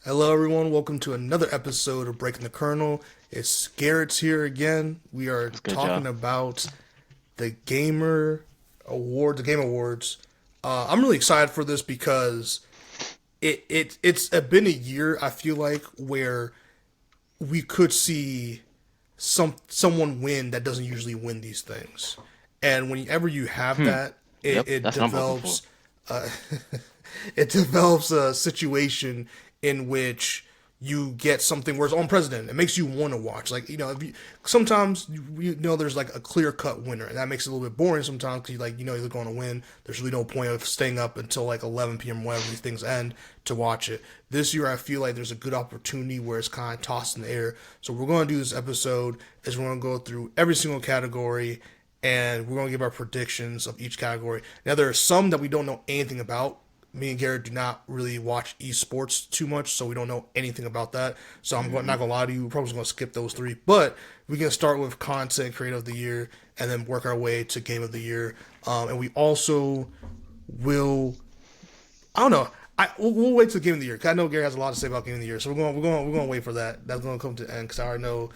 Hello, everyone. Welcome to another episode of Breaking the Kernel. It's Garrett's here again. We are What's good, y'all? talking about the Gamer Award, the Game Awards. I'm really excited for this because it's been a year. I feel like where we could see someone win that doesn't usually win these things, and whenever you have Hmm. that, it, Yep, it that's what I'm hoping for. develops uh, it develops a situation in which you get something where it's unprecedented. It makes you want to watch. Like if you, sometimes there's like a clear cut winner, and that makes it a little bit boring sometimes because you're going to win. There's really no point of staying up until like 11 p.m. whenever these things end to watch it. This year, I feel like there's a good opportunity where it's kind of tossed in the air. So we're going to do this episode is we're going to go through every single category and we're going to give our predictions of each category. Now, there are some that we don't know anything about. Me and Garrett do not really watch esports too much, so we don't know anything about that. So Hmm. not gonna lie to you, we're probably gonna skip those three. But we can start with content creator of the year, and then work our way to game of the year. And we also will, I don't know. We'll wait till game of the year. 'Cause I know Gary has a lot to say about game of the year, so we're going to wait for that. That's going to come to the end because I already know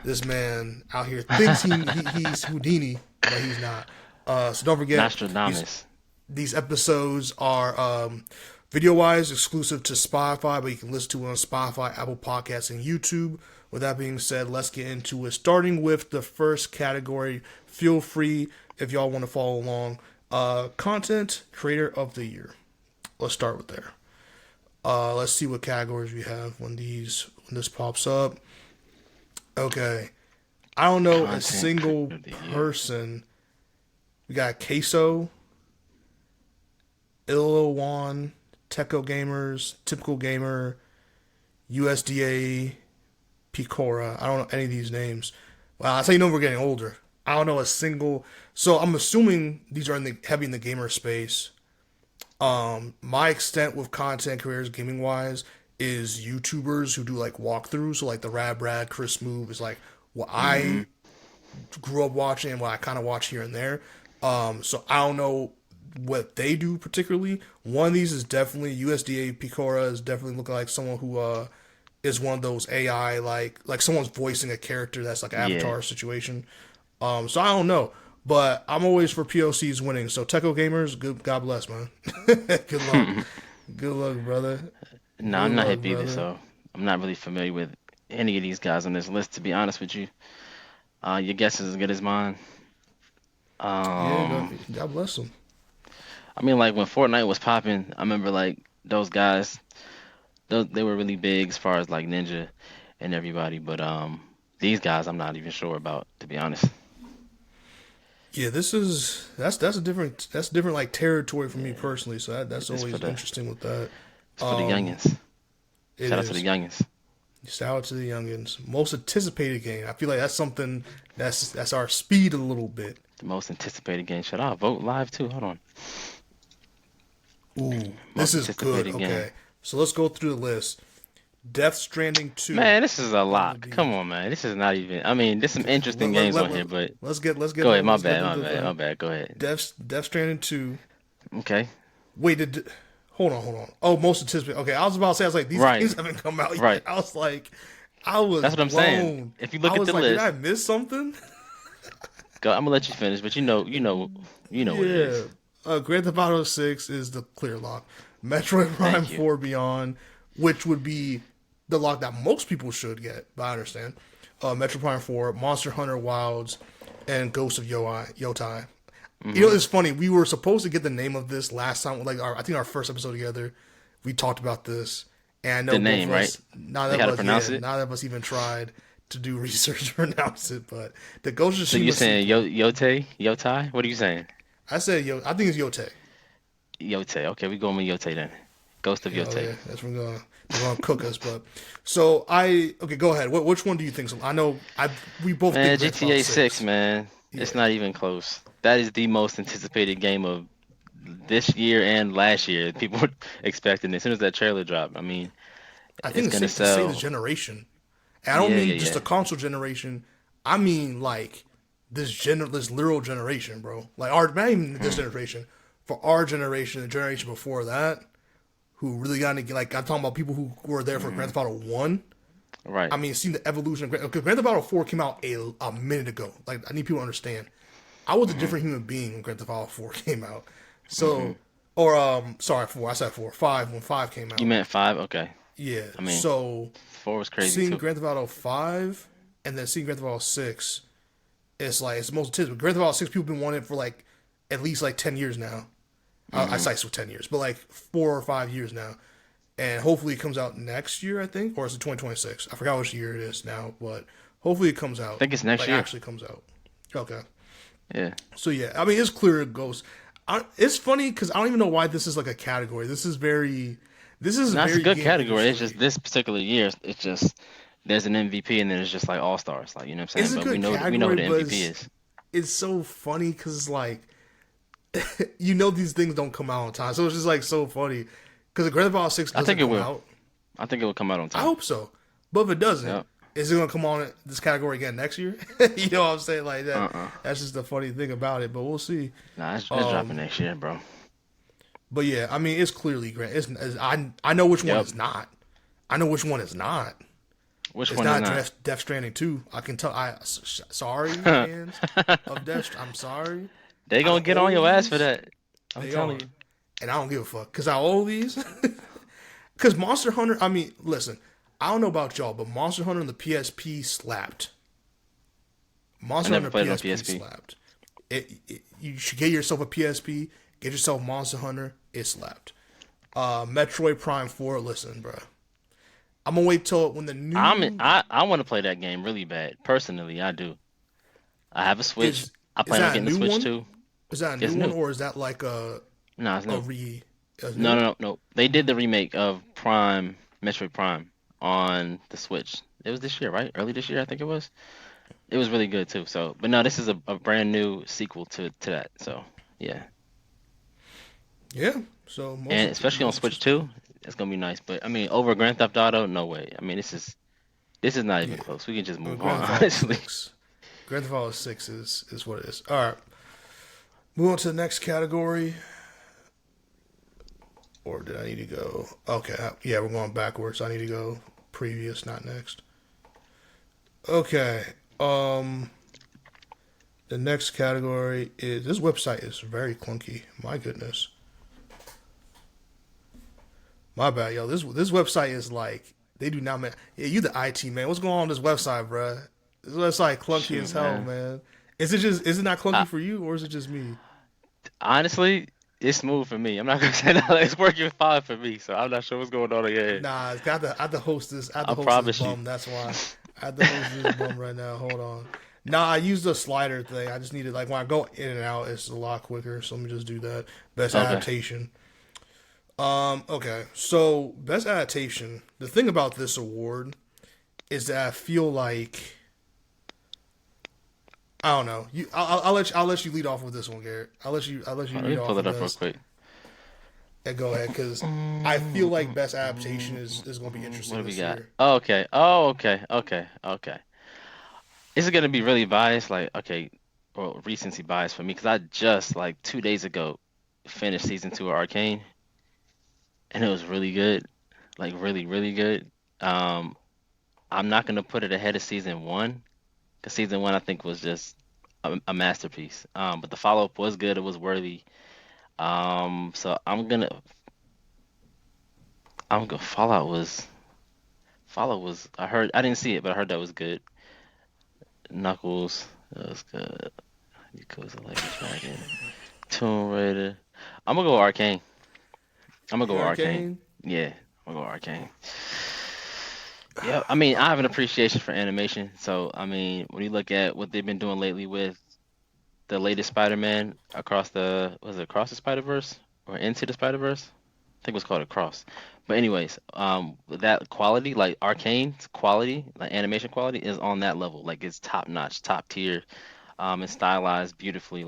this man out here thinks he's Houdini, but he's not. So don't forget these Nostradamus. these episodes are video wise exclusive to Spotify, but you can listen to it on Spotify, Apple Podcasts, and YouTube. With that being said, let's get into it. Starting with the first category, feel free if y'all want to follow along. Content creator of the year. Let's start with there. Let's see what categories we have when this pops up. Okay, I don't know a Content single creator of the year. person. We got Queso, Illawan, Techo Gamers, Typical Gamer, USDA, Picora. I don't know any of these names. Well, that's how you know we're getting older. I don't know a single. So I'm assuming these are heavy in the gamer space. My extent with content creators, gaming wise, is YouTubers who do like walkthroughs. So like the Rad Brad, Chris Move is like what Hmm. I grew up watching and what I kind of watch here and there. So I don't know what they do particularly. One of these is definitely USDA Picora is definitely looking like someone who is one of those AI like someone's voicing a character that's like an Yeah. avatar situation. So I don't know, but I'm always for POCs winning. So Techo Gamers, good God bless, man. Good luck, good luck, brother. No, Good I'm not luck, hip either, brother. so I'm not really familiar with any of these guys on this list, to be honest with you. Your guess is as good as mine. Yeah, Um, God bless them. I mean, like when Fortnite was popping, I remember like those guys, they were really big as far as like Ninja and everybody, but these guys I'm not even sure about, to be honest. Yeah, that's different like territory for me Yeah, personally. So that's it's for always the interesting with that. it's for the youngins. It Shout out to the is. youngins. Shout out to the youngins. Most anticipated game. I feel like that's something that's our speed a little bit. The most anticipated game. Should I vote live too? Hold on. Ooh, this Most is good. anticipated game. Okay, so let's go through the list. Death Stranding 2 Man, this is a on the lot. Come D. on, man. This is not even. I mean, there's some interesting Let, let, games let, on let, here, but let's get go ahead. My let's get bad. My into bad. My the bad. Go ahead. Death Stranding 2. Okay. Wait, hold on. Oh, most anticipated. Okay, I was about to say I was like these Right. games haven't come out yet. Right. I was That's what I'm saying. blown. If you I look at was the like, did list, I miss something? go. I'm gonna let you finish, but you know what it Yeah. is. Grand Theft Auto 6 is the clear lock. Metroid Prime Thank you. 4 Beyond, which would be the lock that most people should get, but I understand. Metroid Prime 4, Monster Hunter Wilds, and Ghost of Yotai. You know, Hmm. it's funny. We were supposed to get the name of this last time, like I think our first episode together. We talked about this, and I The know both name, of right? us, not Like of how to us, yeah, pronounce it. not of us even tried to do research to pronounce it. But the Ghost of So you're Tsushima saying sequel, Yotai? What are you saying? I said I think it's Yote. Yote. Okay, we going with Yote then. Ghost of Hell Yote. yeah, that's when they're gonna cook us. But so okay, go ahead. Which one do you think? So I know we both think Man, Grand Theft Auto GTA 6, 6. man. It's Yeah, not even close. That is the most anticipated game of this year and last year. People were expecting it. As soon as that trailer dropped, I mean, I think it's it's gonna safe to say the sell. generation. And I don't Yeah, yeah, mean just yeah. the console generation. I mean like this literal generation, bro. Like our not even this Hmm. generation, for our generation, the generation before that. who really got into like I'm talking about people who were there for Grand Theft Auto One. Right. I mean, seeing the evolution of Grand Theft Auto 4 came out a minute ago. Like, I need people to understand. I was a different human being when Grand Theft Auto 4 came out. So, or, sorry, 4, I said 4, 5, when 5 came You out. meant 5? Okay. Yeah, I mean, so 4 was crazy seeing too. Grand Theft Auto 5 and then seeing Grand Theft Auto 6, it's like, it's the most intense. But Grand Theft Auto 6, people have been wanting it for like, at least like 10 years now. I cite with 10 years, but like 4 or 5 years now. And hopefully it comes out next year, I think, or is it 2026? I forgot which year it is now, but hopefully it comes out. I think it's next like year. actually comes out. Okay. Yeah. So yeah, I mean it's clear it goes. It's funny because I don't even know why this is like a category. This is very. This is That's a very good game category. It's industry. just this particular year, it's just there's an MVP and then it's just like all stars, like you know what I'm It's saying. a But we good know who category, the but MVP is. it's so funny because like these things don't come out on time, so it's just like so funny because the Grand Theft Auto 6 I doesn't think it come will. out. I think it will come out on I time. hope so. But if it doesn't, Yep. is it going to come on this category again next year? You know what I'm saying? Like that. Uh-uh. That's just the funny thing about it. But we'll see. Nah, it's dropping Um, next year, bro. but yeah, I mean, it's clearly great. I know which one Yep. is not. I know which one is not. Which It's one is not not? Death Stranding 2. I can tell. Sorry, fans of Death. I'm sorry. They Out gonna of get on all your ass for these, that. I'm they telling are, you. and I don't give a fuck. Cause out of all these, cause Monster Hunter. I mean, listen. I don't know about y'all, but Monster Hunter on the PSP slapped. I Monster never Hunter played it on PSP PSP. slapped. You should get yourself a PSP. Get yourself Monster Hunter. It slapped. Metroid Prime 4. Listen, bro. I'm gonna wait till when the new I want to play that game really bad. Personally, I do. I have a Switch. is. I Is plan on that a getting the new Switch one? too. Is that a It's new one new. or is that like No, it's a new. re? A No, no, new? no, no. They did the remake of Prime, Metroid Prime, on the Switch. It was this year, right? Early this year, I think it was. It was really good too. So, but no, this is a brand new sequel to that. So, yeah, Yeah. So and especially on most Switch interesting. too, it's gonna be nice. But I mean, over Grand Theft Auto, no way. I mean, this is not even Yeah. close. We can just move Grand on, Theft Auto honestly. 6. Grand Theft Auto 6 is what it is. All right. Move on to the next category. Or did I need to go? Okay. Yeah, we're going backwards. I need to go previous, not next. Okay. The next category is this website is very clunky. My goodness. My bad, yo. This website is like they do not man. Yeah, you the IT man. What's going on with this website, bruh? This website clunky as Shoot, hell, man. man. Is it not I, clunky for you or is it just me? honestly, it's smooth for me. I'm not gonna say that it's working fine for me. So I'm not sure what's going on in your head. Nah, I had to host this. I had to I host this promise you. bum. That's why I had to host this bum right now. Hold on. Nah, I used the slider thing. I just needed like when I go in and out, it's a lot quicker. So let me just do that. Best Okay. adaptation. Okay. So best adaptation. The thing about this award is that I feel like I don't know. I'll let you lead off with this one, Garrett. I'll let you Let lead me off pull with it up real this. quick. And go ahead, because I feel like best adaptation is going to be What interesting do we this got? year. Oh, okay. Oh, okay. Okay. Okay. This is gonna be really biased, like okay, or recency bias for me, because I just like 2 days ago finished season 2 of Arcane, and it was really good, like really, really good. Um, I'm not gonna put it ahead of season 1, because season 1 I think was just a masterpiece. But the follow-up was good, it was worthy. So I'm gonna Fallout was I didn't see it, but I heard that was good. Knuckles, that was good. Yakuza Like a Dragon. Tomb Raider. I'm gonna go Arcane. I'm gonna go Arcane. Hurricane. Yeah, I'm gonna go Arcane. Yeah, I mean, I have an appreciation for animation. So, I mean, when you look at what they've been doing lately with the latest Spider-Man was it Across the Spider-Verse or Into the Spider-Verse? I think it was called Across. But anyways, that quality, like Arcane's quality, like animation quality, is on that level. Like it's top notch, top tier. It's stylized beautifully.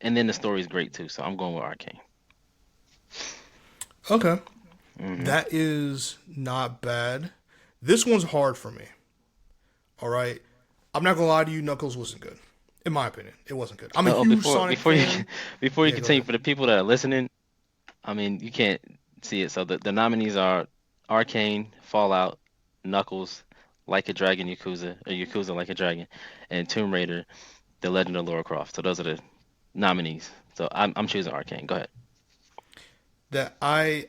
And then the story is great too. So I'm going with Arcane. Okay. Hmm. That is not bad. This one's hard for me. All right. I'm not gonna lie to you. Knuckles wasn't good, in my opinion. It wasn't good. I'm a Oh, huge before Sonic before you fan. before you Yeah, go continue, ahead. for the people that are listening, I mean, you can't. see it. So the nominees are Arcane, Fallout, Knuckles, Like a Dragon, Yakuza, or Yakuza Like a Dragon, and Tomb Raider, The Legend of Lara Croft. So those are the nominees. So I'm choosing Arcane. Go ahead. That I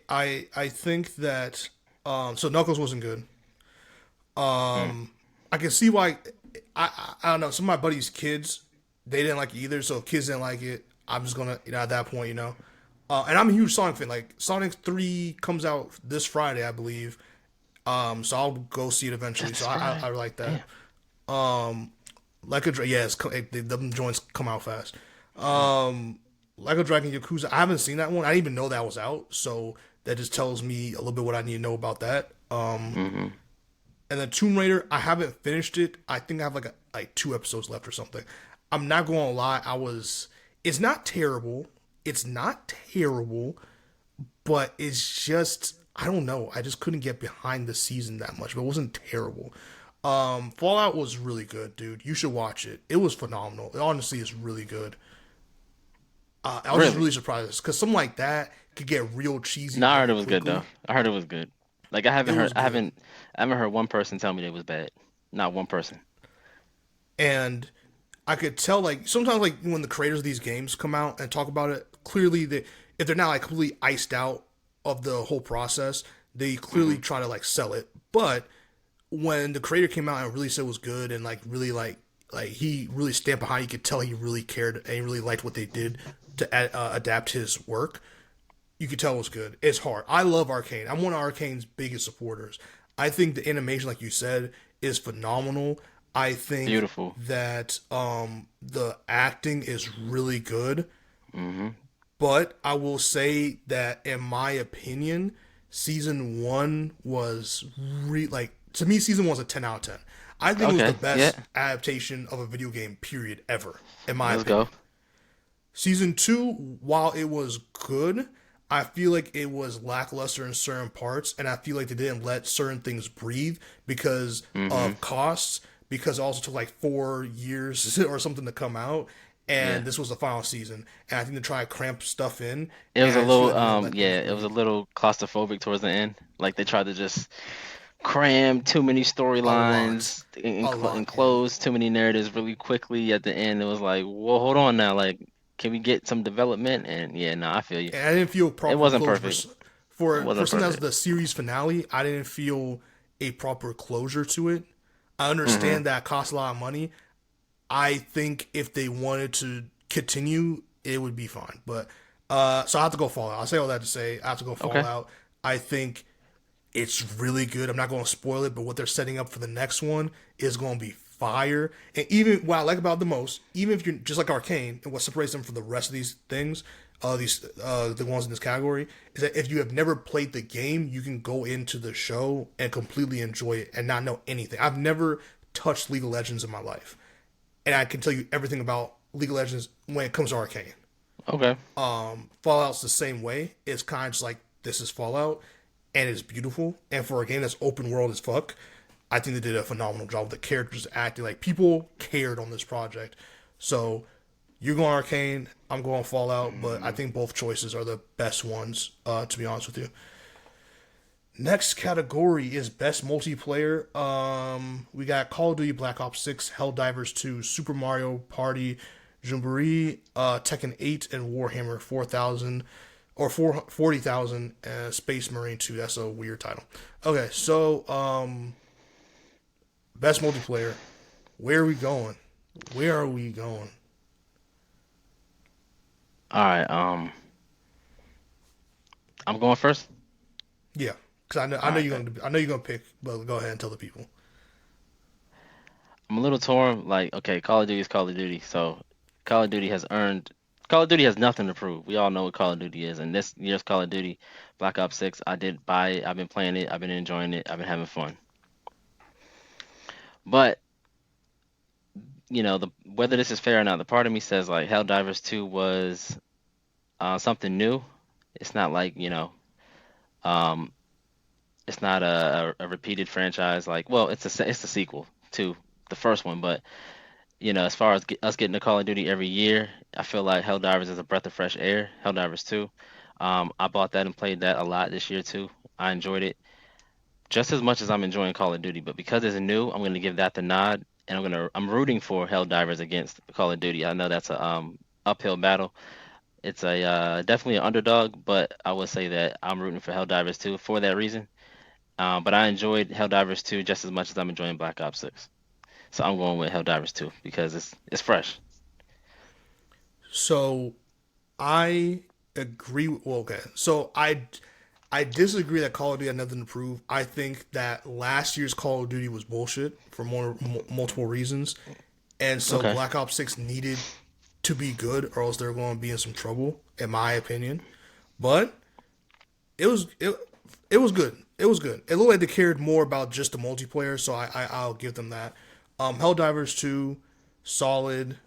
think that so Knuckles wasn't good. Mm, I can see why. I don't know. Some of my buddies' kids they didn't like it either. So if kids didn't like it, I'm just gonna at that point and I'm a huge Sonic fan. Like Sonic 3 comes out this Friday, I believe. So I'll go see it eventually. So this I Friday. like that. Damn. Like a yeah, them joints come out fast. Mm, Like a Dragon Yakuza, I haven't seen that one. I didn't even know that was out. So that just tells me a little bit what I need to know about that. mm-hmm. And then Tomb Raider, I haven't finished it. I think I have like 2 episodes left or something. I'm not going to lie. I was. It's not terrible. It's not terrible, but it's just I don't know. I just couldn't get behind the season that much, but it wasn't terrible. Fallout was really good, dude. You should watch it. It was phenomenal. It honestly is really good. I was just Really? really surprised because something like that could get real cheesy No, I heard very it was good though. quickly. I heard it was good. Like I It haven't heard was good, I haven't heard one person tell me it was bad. Not one person. and I could tell like sometimes like when the creators of these games come out and talk about it, clearly they if they're not like completely iced out of the whole process, they clearly Hmm. try to like sell it. But when the creator came out and really said it was good and like really like he really stamped behind, you could tell he really cared and he really liked what they did to adapt his work. You could tell it was good. It's hard. I love Arcane. I'm one of Arcane's biggest supporters. I think the animation, like you said, is phenomenal. I think Beautiful. that the acting is really good, Hmm. but I will say that in my opinion, season one was like to me, season one was a 10 out of 10. I think it was the Okay. Yeah. best adaptation of a video game period ever, in my Let's go. opinion. Season two, while it was good, I feel like it was lackluster in certain parts, and I feel like they didn't let certain things breathe because Hmm. of costs. Because it also took like 4 years or something to come out, Yeah. and this was the final season. And I think they try to cramp stuff in, It was and a I just feel little like they didn't let things yeah, it was breathe. a little claustrophobic towards the end. Like they tried to just cram too many A lot, storylines a lot, and yeah. close too many narratives really quickly at the end. It was like, well, hold on now. Like, can we get some development? And yeah, no, I feel you. And I didn't feel It proper wasn't closure perfect. It for wasn't something that's perfect. the series finale. I didn't feel a proper closure to it. I Hmm. understand that it costs a lot of money. I think if they wanted to continue, it would be fine. But so I have to go Fallout. I'll say all that to say I have to go Okay. Fallout. I think it's really good. I'm not going to spoil it, but what they're setting up for the next one is going to be fire. And even what I like about it the most, even if you're just like Arcane, and what separates them from the rest of these things, these the ones in this category, is that if you have never played the game, you can go into the show and completely enjoy it and not know anything. I've never touched League of Legends in my life, and I can tell you everything about League of Legends when it comes to Arcane. Okay. Fallout's the same way. It's kind of just like this is Fallout, and it's beautiful. And for a game that's open world as fuck, I think they did a phenomenal job with the characters acting. Like people cared on this project. So you're going Arcane, I'm going Fallout, but I think both choices are the best ones. To be honest with you. Next category is best multiplayer. We got Call of Duty Black Ops 6, Helldivers 2, Super Mario Party, Jamboree, Tekken 8, and Warhammer 4000 or 40,000 Space Marine 2. That's a weird title. Okay, so best multiplayer. Where are we going? Where are we going? All right. I'm going first. Yeah, because All right. I know you're gonna pick, but go ahead and tell the people. I'm a little torn. Like, okay, Call of Duty is Call of Duty, so Call of Duty has earned. Call of Duty has nothing to prove. We all know what Call of Duty is, and this year's Call of Duty, Black Ops 6, I did buy it. I've been playing it. I've been enjoying it. I've been having fun. But the whether this is fair or not, the part of me says like Helldivers 2 was something new. It's not like um, it's not a repeated franchise. Like, well, it's a sequel to the first one, but as far as us getting to Call of Duty every year, I feel like Helldivers is a breath of fresh air. Helldivers 2. I bought that and played that a lot this year too. I enjoyed it just as much as I'm enjoying Call of Duty, but because it's new, I'm gonna give that the nod, and I'm rooting for Helldivers against Call of Duty. I know that's a uphill battle. It's a definitely an underdog, but I would say that I'm rooting for Helldivers 2 for that reason. But I enjoyed Helldivers 2 just as much as I'm enjoying Black Ops 6. So I'm going with Helldivers 2 because it's fresh. So I agree. Well, okay. So I disagree that Call of Duty had nothing to prove. I think that last year's Call of Duty was bullshit for multiple reasons, and so Okay. Black Ops 6 needed to be good, or else they're going to be in some trouble, in my opinion. But it was it it was good. It was good. It looked like they cared more about just the multiplayer, so I'll give them that. Helldivers 2, solid.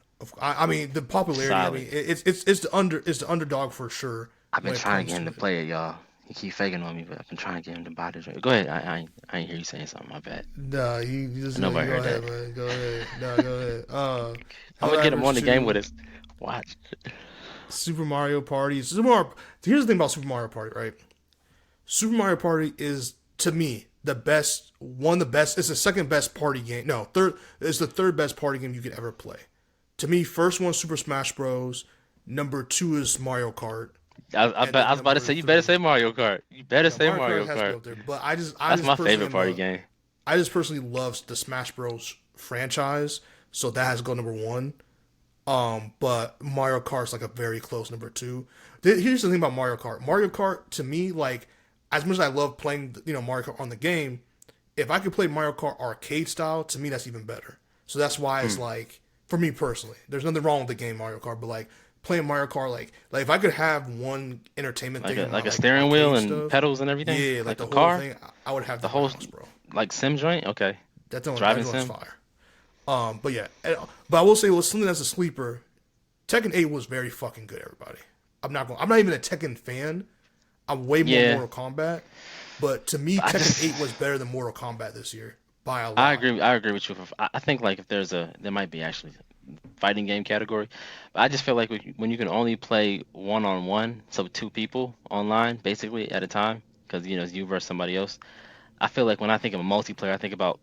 I mean the popularity. I mean Solid. it's the underdog for sure I've been when it trying to comes get him to to it. play it, y'all. He keep faking on me, but I've been trying to get him to buy this. Go ahead. I ain't hear you saying something. My bad. Nah, you just Nobody go heard ahead, that. man. Go ahead. Nah, go ahead. I'm gonna get him Helldivers on the game 2, with us. Watch. Super Mario Party. Super Mario. Here's the thing about Super Mario Party, right? Super Mario Party is to me the best, one of the best. It's the second best party game. No, third. It's the third best party game you could ever play. To me, first one Super Smash Bros. Number two is Mario Kart, and I then was about to number say you better three. say Mario Kart. You better Yeah, say Mario Mario Kart has to be Kart. up there. But I That's just my personally favorite am party a, game. I just personally love the Smash Bros. Franchise, so that has to go number one. But Mario Kart's like a very close number two. Here's the thing about Mario Kart. Mario Kart to me, like as much as I love playing, Mario Kart on the game, if I could play Mario Kart arcade style, to me that's even better. So that's why it's Hmm. like for me personally, there's nothing wrong with the game Mario Kart, but like playing Mario Kart, like if I could have one entertainment thing in my Like a like steering wheel arcade and stuff, pedals and everything, yeah, like like the a whole car. thing, I would have The that in my whole house, bro. like sim joint. Okay, That driving joint's sim. fire. But yeah, but I will say, well, something that's a sleeper. Tekken 8 was very fucking good. Everybody, I'm not even a Tekken fan. I'm way more Yeah, Mortal Kombat. But to me, I Tekken just 8 was better than Mortal Kombat this year by a I lot. agree. I agree with you. I think like if there might be actually fighting game category, but I just feel like when you can only play one on one, so two people online basically at a time, because it's you versus somebody else. I feel like when I think of a multiplayer, I think about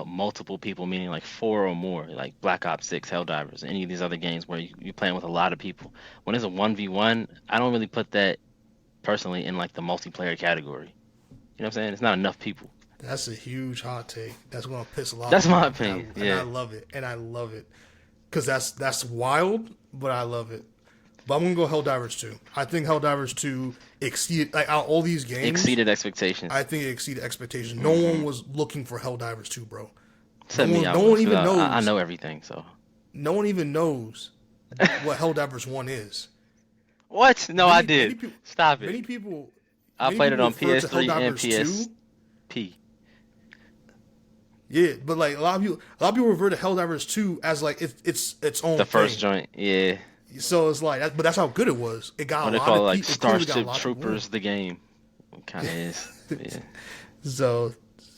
multiple people, meaning like four or more, like Black Ops 6, Helldivers, any of these other games where you're playing with a lot of people. When it's a 1v1, I don't really put that personally in like the multiplayer category. You know what I'm saying? It's not enough people. That's a huge hot take. That's gonna piss a lot of That's people my off, and opinion. I Yeah. love it, and I love it because that's wild, but I love it. But I'm gonna go Helldivers 2. I think Helldivers 2 exceeded like out of all these games. Exceeded expectations. I think it exceeded expectations. No one Hmm. was looking for Helldivers 2, bro. Except me, I No one was, because even I knows. know everything. So No one even knows what Helldivers 1 is. what? No, I Many many did. people Stop it. many people I many played it people on refer to PS3 and Helldivers 2. PSP. Yeah, but like a lot of people refer to Helldivers 2 as like it's its own The first thing. joint, yeah. So it's like but that's how good it was. It got What a they lot call it, of like people. It clearly got a Starship lot of people in. Troopers, the game. It kind of is. Yeah. So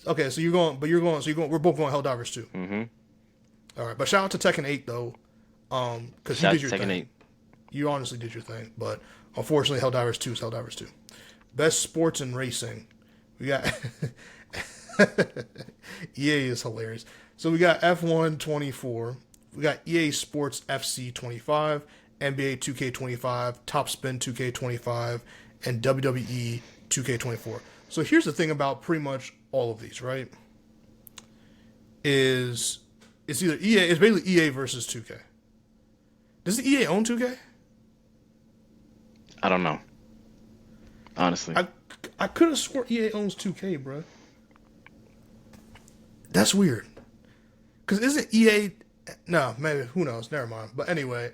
okay, so you're going. We're both going Helldivers 2. Mm-hmm. All right, but shout out to Tekken 8 though, because you Shout out did to your Tekken thing. 8. You honestly did your thing, but unfortunately, Helldivers 2 is Helldivers 2. Best sports and racing. We got EA is hilarious. So we got F1 24. We got EA Sports FC 25, NBA 2K25, Top Spin 2K25, and WWE 2K24. So here's the thing about pretty much all of these, right? Is it's either EA, it's basically EA versus 2K. Does the EA own 2K? I don't know, honestly. I I could have swore EA owns 2K, bro. That's weird. Cause isn't EA? No, maybe who knows? Never mind. But anyway,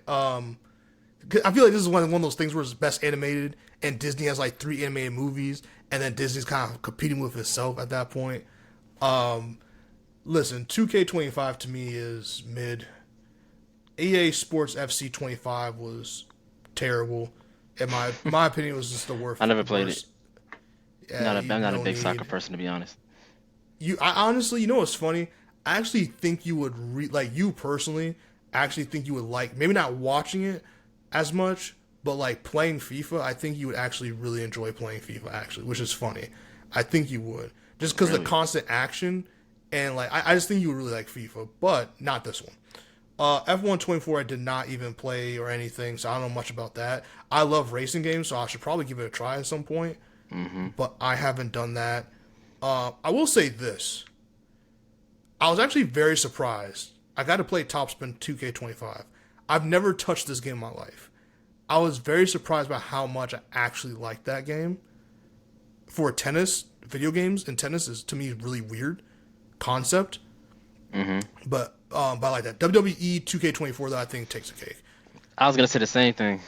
'cause I feel like this is one of those things where it's best animated, and Disney has like three animated movies, and then Disney's kind of competing with itself at that point. Um, Listen, 2K25 to me is mid. EA Sports FC 25 was terrible. In my opinion, it was just the worst. I never played it. Worst. Yeah, I'm not a no big soccer need. person, to be honest. I honestly, what's funny? I actually think you would like you personally. I actually think you would like maybe not watching it as much, But like playing FIFA, I think you would actually really enjoy playing FIFA actually, which is funny. I think you would just because the Really? constant action and like I just think you would really like FIFA, but not this one. F124 I did not even play or anything, so I don't know much about that. I love racing games, so I should probably give it a try at some point, Mm-hmm. but I haven't done that. I will say this. I was actually very surprised. I got to play Topspin 2K25. I've never touched this game in my life. I was very surprised by how much I actually liked that game. For tennis, video games and tennis is to me really weird concept, Mm-hmm. but I like that. WWE 2K24 that I think takes a cake. I was gonna say the same thing.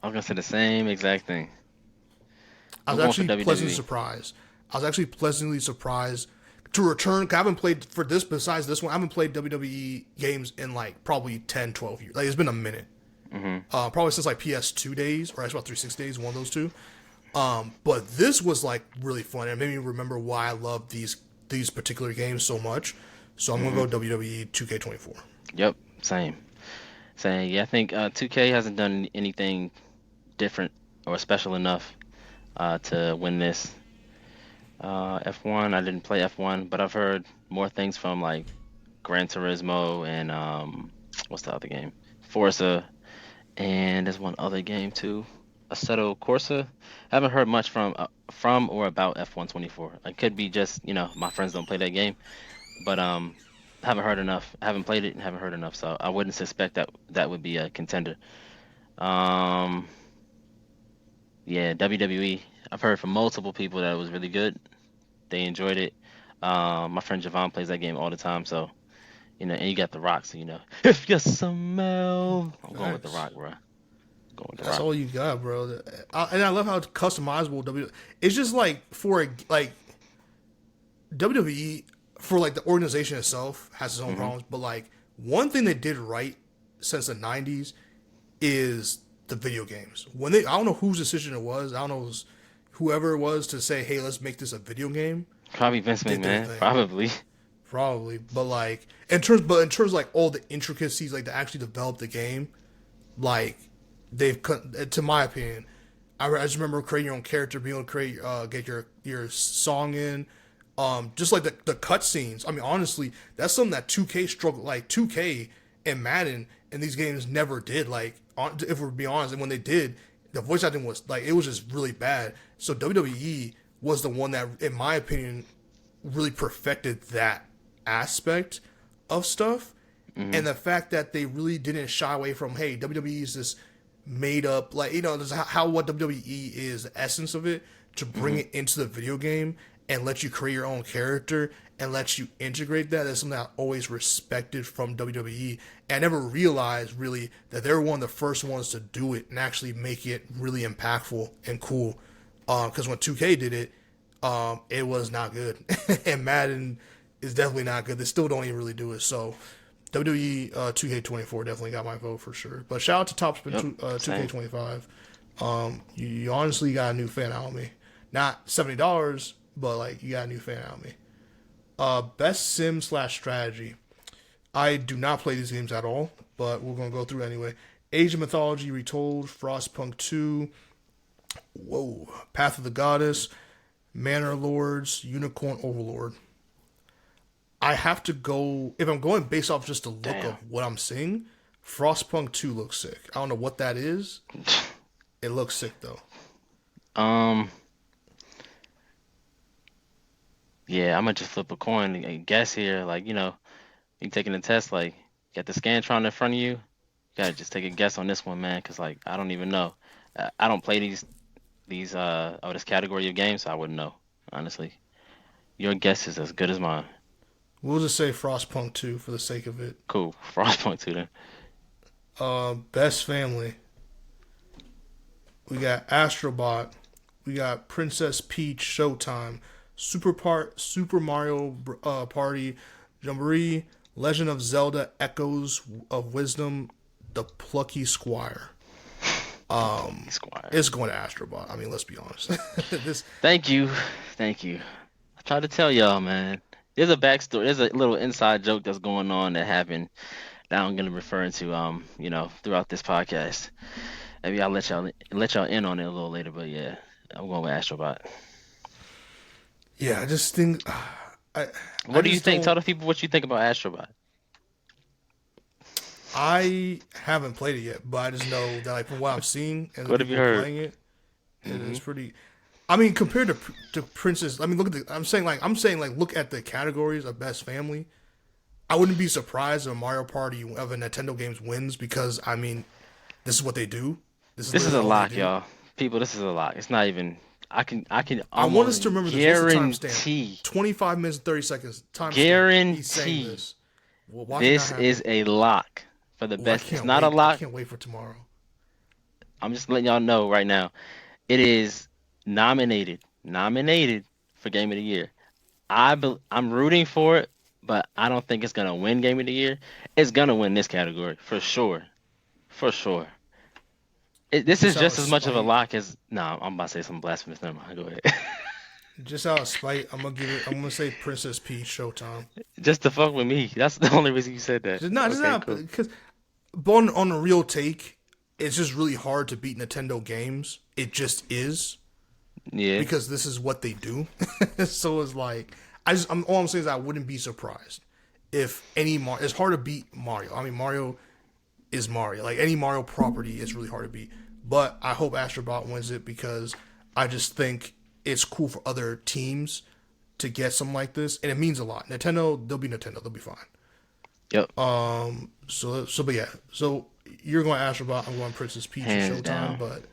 I was gonna say the same exact thing. I I'm was going for actually pleasantly WWE. surprised. I was actually pleasantly surprised to return. 'Cause I haven't played for this besides this one. I haven't played WWE games in like probably 10, 12 years. Like it's been a minute. Mm-hmm. Probably since like PS2 days or Xbox 360 days, one of those two. But this was like really fun. It made me remember why I love these particular games so much. So I'm gonna Mm-hmm. go WWE 2K24. Yep. Same. Same. Yeah, I think 2K hasn't done anything different or special enough to win this. F1, I didn't play F1, but I've heard more things from like Gran Turismo and what's the other game? Forza, and there's one other game too, Assetto Corsa. I haven't heard much from or about F124. It could be just, my friends don't play that game, but haven't heard enough. I haven't played it and haven't heard enough, so I wouldn't suspect that that would be a contender. Um, yeah, WWE. I've heard from multiple people that it was really good. They enjoyed it. My friend Javon plays that game all the time, so and you got The Rock, so if you smell, I'm going with The Nice. Rock, bro. Going with The That's Rock. all you got, bro. And I love how it's customizable. It's just like like WWE for like the organization itself has its own Hmm. problems, but like one thing they did right since the '90s is the video games. When they, I don't know whose decision it was. I don't know it was whoever it was to say, "Hey, let's make this a video game." Probably Vince Did their McMahon, thing. probably. Probably, but like in terms of like all the intricacies, like to actually develop the game, like to my opinion, I just remember creating your own character, being able to create, get your song in, just like the cutscenes. I mean, honestly, that's something that 2K struggled, like 2K and Madden and these games never did. Like, if we're being honest, and when they did, the voice acting was like it was just really bad. So WWE was the one that, in my opinion, really perfected that aspect of stuff, Hmm. and the fact that they really didn't shy away from, hey, WWE is this made up, like, this is how what WWE is, the essence of it, to bring Hmm. it into the video game and let you create your own character and let you integrate that. That's something I always respected from WWE, and I never realized really that they were one of the first ones to do it and actually make it really impactful and cool. Because when 2K did it, it was not good, and Madden is definitely not good. They still don't even really do it. So WWE 2K24 definitely got my vote for sure. But shout out to Yep. Topspin Same. 2K25. You honestly got a new fan out of me. Not $70, but like you got a new fan out of me. Best sim slash strategy. I do not play these games at all, but we're gonna go through anyway. Age of Mythology Retold, Frostpunk 2, whoa, Path of the Goddess, Manor Lords, Unicorn Overlord. I have to go, if I'm going based off just the look of Damn. what I'm seeing, Frostpunk 2 looks sick. I don't know what that is. It looks sick though. Um, yeah, I'm gonna just flip a coin and guess here. Like, you taking a test, like, you got the Scantron in front of you. You gotta just take a guess on this one, man, because like I don't even know. I don't play this category of games, so I wouldn't know, honestly. Your guess is as good as mine. We'll just say Frostpunk 2 for the sake of it. Cool. Frostpoint 2 then. Best Family. We got Astrobot. We got Princess Peach Showtime. Super Mario Party. Jamboree. Legend of Zelda Echoes of Wisdom. The Plucky Squire. Plucky Squire. It's going to Astrobot. I mean, let's be honest. this Thank you. Thank you. I tried to tell y'all, man. There's a backstory. There's a little inside joke that's going on that happened that I'm gonna refer to throughout this podcast. Maybe I'll let y'all in on it a little later, but yeah, I'm going with Astrobot. Yeah, I just think I I What do you just think? Tell don't. the people what you think about Astrobot. I haven't played it yet, but I just know that like from what I'm seeing and the What have you people heard? playing it, it Hmm. is pretty. I mean, compared to Princess, I mean, look at the. I'm saying like look at the categories of best family. I wouldn't be surprised if a Mario Party of a Nintendo games wins because I mean this is what they do. This is This is literally a all they lock, do. y'all. People, this is a lock. It's not even. I can I want us almost to remember this. What's the timestamp? guarantee 25 minutes and 30 seconds. Timestamp. He's saying guarantee this. Well, watch it not this is happen. a lock for the Oh, I best. It's can't not a wait. I lock. can't wait for tomorrow. I'm just letting y'all know right now. It is nominated for Game of the Year. I'm rooting for it, but I don't think it's gonna win Game of the Year. It's gonna win this category for sure. This is Just out just of as much of a spite. lock as. No, I'm about to say something blasphemous. Never mind. Go ahead. Just out of spite, I'm gonna give it. I'm gonna say Princess Peach Showtime. Just to fuck with me. That's the only reason you said that. Just Okay, not cool. because on a real take, it's just really hard to beat Nintendo games. It just is Yeah. because this is what they do. So it's like all I'm saying is I wouldn't be surprised if any Mario. It's hard to beat Mario. I mean Mario is Mario. Like any Mario property is really hard to beat. But I hope Astrobot wins it because I just think it's cool for other teams to get something like this, and it means a lot. Nintendo, they'll be Nintendo, they'll be fine. Yep. But yeah, so you're going Astrobot, I'm going Princess Peach and Hands Showtime, down.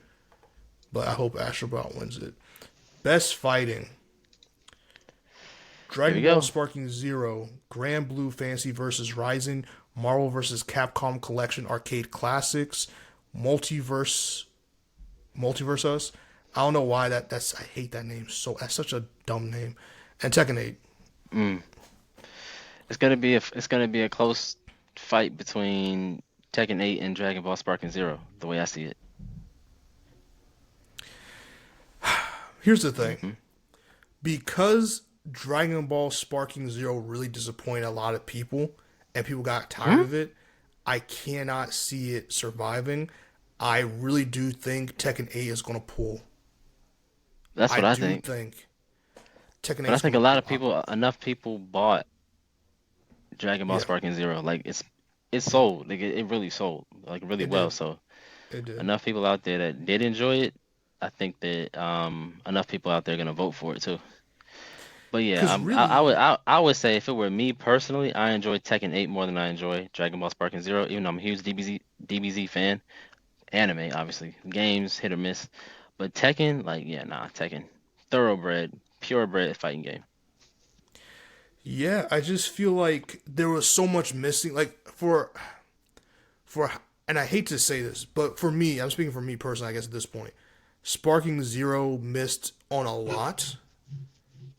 but I hope Astrobot wins it. Best fighting: Here we Dragon Ball go. Sparking Zero, Grand Blue Fantasy versus Rising, Marvel vs. Capcom Collection Arcade Classics, Multiverse Multiverse Us. I don't know why that's I hate that name so that's such a dumb name. And Tekken 8. Mm. It's gonna be a close fight between Tekken 8 and Dragon Ball Sparking Zero, the way I see it. Here's the thing. Hmm. Because Dragon Ball Sparking Zero really disappointed a lot of people and people got tired Hmm? of it, I cannot see it surviving. I really do think Tekken 8 is going to pull. That's I what I do think. think Tekken 8 But I is think going a to lot pull. of people, enough people bought Dragon Ball Yeah, Sparking Zero. Like it's sold. Like it really sold. Like really it well. did. So It did. enough people out there that did enjoy it. I think that enough people out there are gonna vote for it too. But yeah, Because I would really, I would say if it were me personally, I enjoy Tekken 8 more than I enjoy Dragon Ball Sparking Zero. Even though I'm a huge DBZ fan, anime obviously, games hit or miss, but Tekken, like yeah, nah, Tekken, thoroughbred, purebred fighting game. yeah, I just feel like there was so much missing. Like for and I hate to say this, but for me, I'm speaking for me personally, I guess at this point, Sparking Zero missed on a lot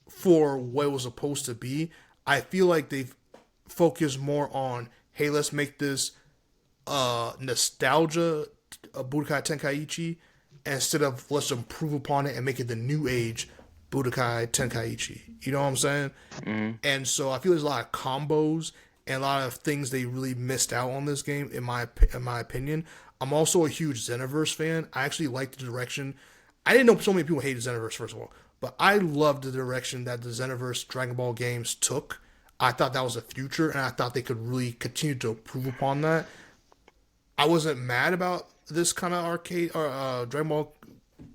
for what it was supposed to be. I feel like they've focused more on, hey, let's make this nostalgia Budokai Tenkaichi instead of let's improve upon it and make it the new age Budokai Tenkaichi. You know what I'm saying? Hmm. And so I feel there's a lot of combos and a lot of things they really missed out on this game, in my opinion. I'm also a huge Xenoverse fan. I actually like the direction. I didn't know so many people hated Xenoverse first of all, but I loved the direction that the Xenoverse Dragon Ball games took. I thought that was the future, and I thought they could really continue to improve upon that. I wasn't mad about this kind of arcade or Dragon Ball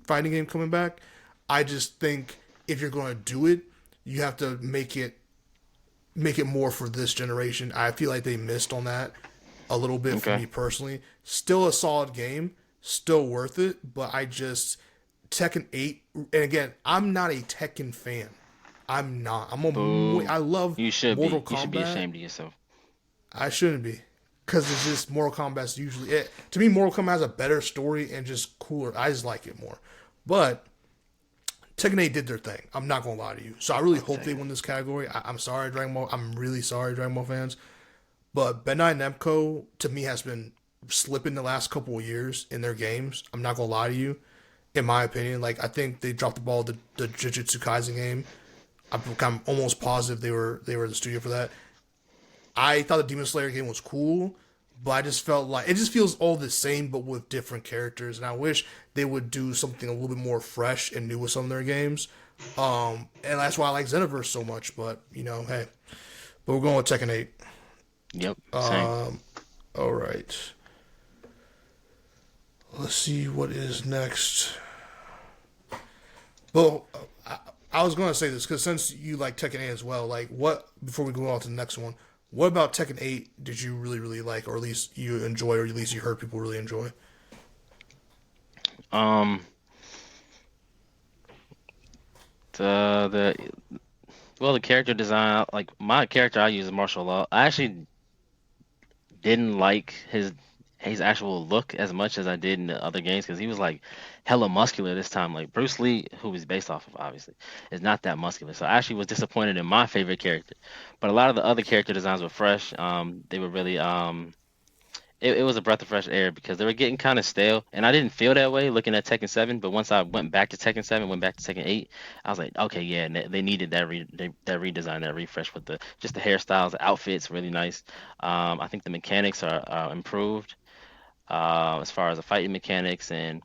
fighting game coming back. I just think if you're going to do it, you have to make it more for this generation. I feel like they missed on that a little bit for Okay. me personally. Still a solid game, still worth it, but I just Tekken 8 and again, I'm not a Tekken fan. I'm not. Boo. I love You should Mortal be. You should be Kombat. ashamed of yourself. I shouldn't be. Because it's just Mortal Kombat's usually it. To me, Mortal Kombat has a better story and just cooler. I just like it more. But Tekken 8 did their thing. I'm not going to lie to you. So I really One hope they second. win this category. I'm sorry, Dragon Ball. I'm really sorry, Dragon Ball fans. But Bandai Namco, to me, has been slipping the last couple of years in their games. I'm not going to lie to you. In my opinion, like I think they dropped the ball with the Jujutsu Kaisen game. I'm almost positive they were the studio for that. I thought the Demon Slayer game was cool, but I just felt like it just feels all the same, but with different characters. And I wish they would do something a little bit more fresh and new with some of their games. And that's why I like Xenoverse so much. But hey, but we're going with Tekken 8. Yep, same. All right, let's see what is next. Well, I was going to say this because since you like Tekken 8 as well, like what before we go on to the next one, what about Tekken 8 did you really really like, or at least you enjoy, or at least you heard people really enjoy? Um, the well, the character design, like my character I use is martial law. I actually didn't like his actual look as much as I did in the other games because he was like hella muscular this time. Like Bruce Lee, who he's based off of, obviously, is not that muscular. So I actually was disappointed in my favorite character. But a lot of the other character designs were fresh. They were really it was a breath of fresh air because they were getting kind of stale, and I didn't feel that way looking at Tekken 7. But once I went back to Tekken 7, went back to Tekken 8, I was like, okay, yeah, and they needed that redesign, that refresh with the just the hairstyles, the outfits, really nice. I think the mechanics are improved as far as the fighting mechanics and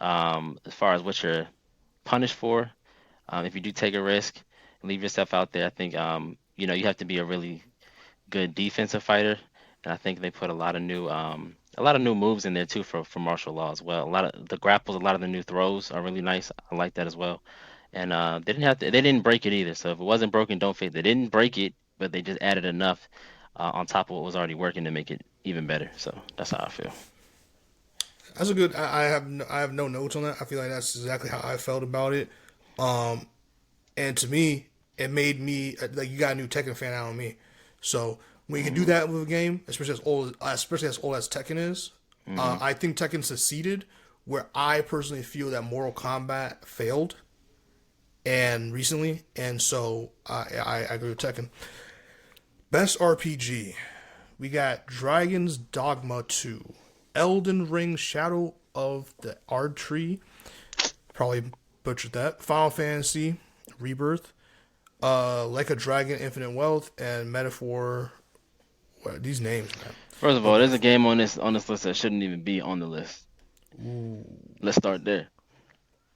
as far as what you're punished for. If you do take a risk and leave yourself out there, I think you have to be a really good defensive fighter, and I think they put a lot of new moves in there too for martial law as well. A lot of the grapples, a lot of the new throws are really nice. I like that as well. And they didn't break it either. So if it wasn't broken, don't fix it. They didn't break it, but they just added enough on top of what was already working to make it even better. So that's how I feel. That's a good. I have no notes on that. I feel like that's exactly how I felt about it. Um, and to me, it made me like you got a new Tekken fan out of me. So when you can do Hmm. that with a game, especially as old as Tekken is, Hmm. I think Tekken succeeded. Where I personally feel that Mortal Kombat failed, and recently, and so I agree with Tekken. Best RPG, we got Dragon's Dogma 2, Elden Ring Shadow of the Ardtree, probably butchered that, Final Fantasy Rebirth, Like a Dragon Infinite Wealth, and Metaphor. What, these names, man. First of But all, there's a Metaphor. game on this list that shouldn't even be on the list. Let's start there.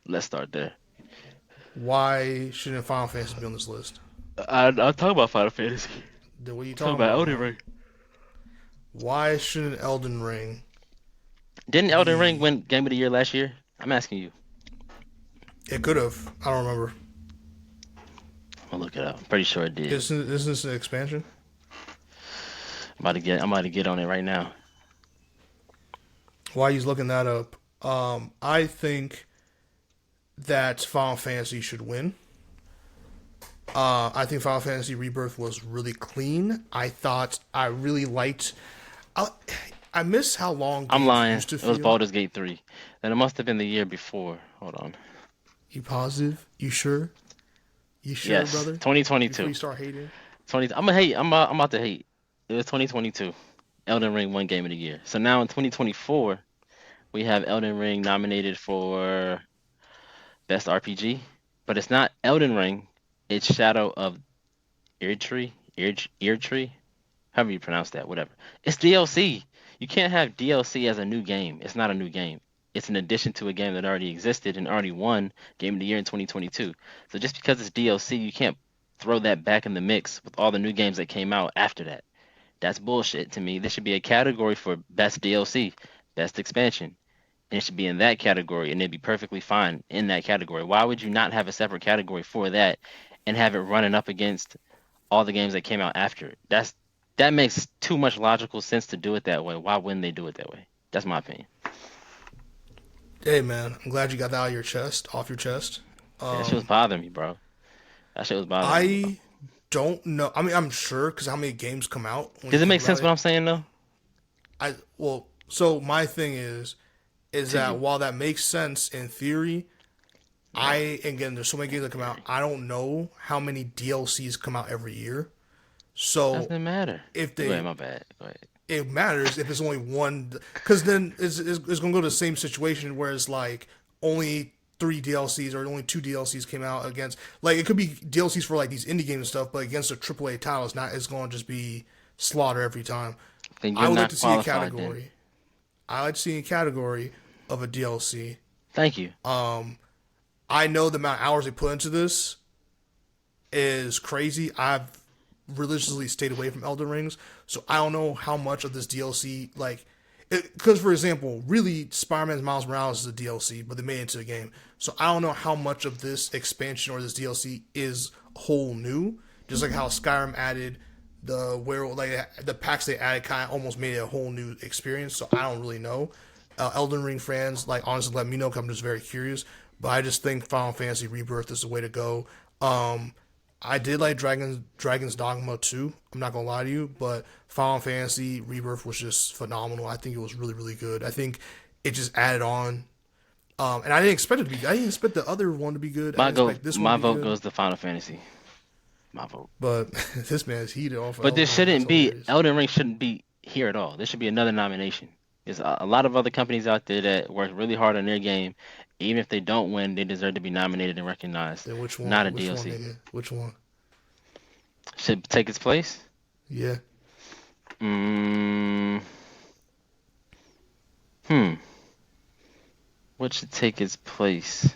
Let's start there. Why shouldn't Final Fantasy be on this list? I'll talk about Final Fantasy. Then what are you Talk talking about about, Elden man? Ring. Why shouldn't Elden Ring Didn't Elden Ring be? win Game of the Year last year? I'm asking you. It could have. I don't remember. I'll look it up. I'm pretty sure it did. Isn't this an expansion? I'm about to get on it right now. While he's looking that up, I think that Final Fantasy should win. I think Final Fantasy Rebirth was really clean. I really liked. I, I miss how long I'm games lying. used to It was feel. Baldur's Gate 3. Then it must have been the year before. Hold on. You positive? You sure? You sure, Yes, brother? Before 2022. you start hating. 20. I'm gonna hate. I'm about to hate. It was 2022. Elden Ring won Game of the Year. So now in 2024, we have Elden Ring nominated for Best RPG, but it's not Elden Ring. It's Shadow of Erdtree, however you pronounce that, whatever. It's DLC. You can't have DLC as a new game. It's not a new game. It's an addition to a game that already existed and already won Game of the Year in 2022. So just because it's DLC, you can't throw that back in the mix with all the new games that came out after that. That's bullshit to me. There should be a category for best DLC, best expansion, and it should be in that category, and it'd be perfectly fine in that category. Why would you not have a separate category for that and have it running up against all the games that came out after it? That makes too much logical sense to do it that way. Why wouldn't they do it that way? That's my opinion. Hey man, I'm glad you got that out of your chest, off your chest. Yeah, that shit was Um, bothering me, bro. That shit was bothering me, bro. I don't know. I mean, I'm sure because how many games come out when you Does it think make about sense what it. I'm saying though? So my thing is To that you, while that makes sense in theory, right? again, there's so many games that come out. I don't know how many DLCs come out every year. So Doesn't matter. if Go ahead, they, my bad. Go ahead. it matters if it's only one, because then it's going to go to the same situation where it's like only three DLCs or only two DLCs came out against, like it could be DLCs for like these indie games and stuff, but against a AAA title, it's not. It's going to just be slaughter every time. Then I you're would like not to see a qualified. Then category. I like to see a category of a DLC. thank you. I know the amount of hours they put into this is crazy. I've religiously stayed away from Elden Rings, so I don't know how much of this DLC like. Because, for example, really, Spider-Man's Miles Morales is a DLC, but they made it into a game. So I don't know how much of this expansion or this DLC is whole new. Just like how Skyrim added the werewolf, like the packs they added, kind of almost made it a whole new experience. So I don't really know. Elden Ring fans, like honestly, let me know. Cause I'm just very curious. But I just think Final Fantasy Rebirth is the way to go. Um, I did like Dragon's Dogma too. I'm not gonna lie to you, but Final Fantasy Rebirth was just phenomenal. I think it was really really good. I think it just added on, and I didn't expect it to be. I didn't expect the other one to be good. I didn't expect this one My to be vote good. goes to Final Fantasy. My vote. But this man is heated off of But this Elden Ring. That's shouldn't be hilarious. Elden Ring shouldn't be here at all. There should be another nomination. There's a lot of other companies out there that work really hard on their game. Even if they don't win, they deserve to be nominated and recognized. Then which Not one? a Which one, DLC. nigga? Which one? Should take its place. Yeah. Mm, hmm. What should take its place?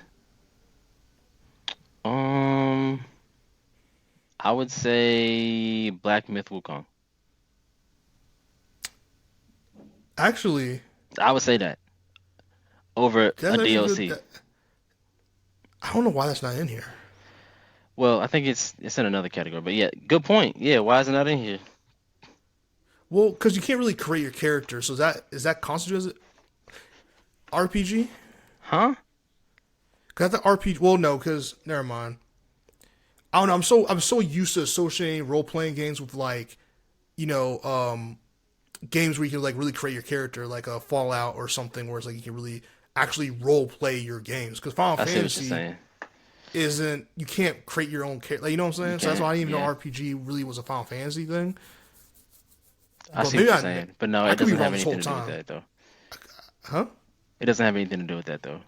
Um, I would say Black Myth Wukong. Actually, I would say that over a that's actually good. DLC. I don't know why that's not in here. Well, I think it's in another category, but yeah, good point. Yeah, why is it not in here? Well, because you can't really create your character. So is that constituted as an RPG? Huh? Because the RPG. Well, no, because never mind. I don't know. I'm so used to associating role playing games with like, you know, games where you can like really create your character, like a Fallout or something, where it's like you can really actually role play your games. Because Final I see what you're Fantasy saying. isn't. You can't create your own character. Like, you know what I'm You saying? So that's why can't. I didn't even know Yeah, RPG really was a Final Fantasy thing. I But see what maybe you're I saying. But no, I it could be doesn't wrong have this whole anything to do with time. that though. Huh? It doesn't have anything to do with that though.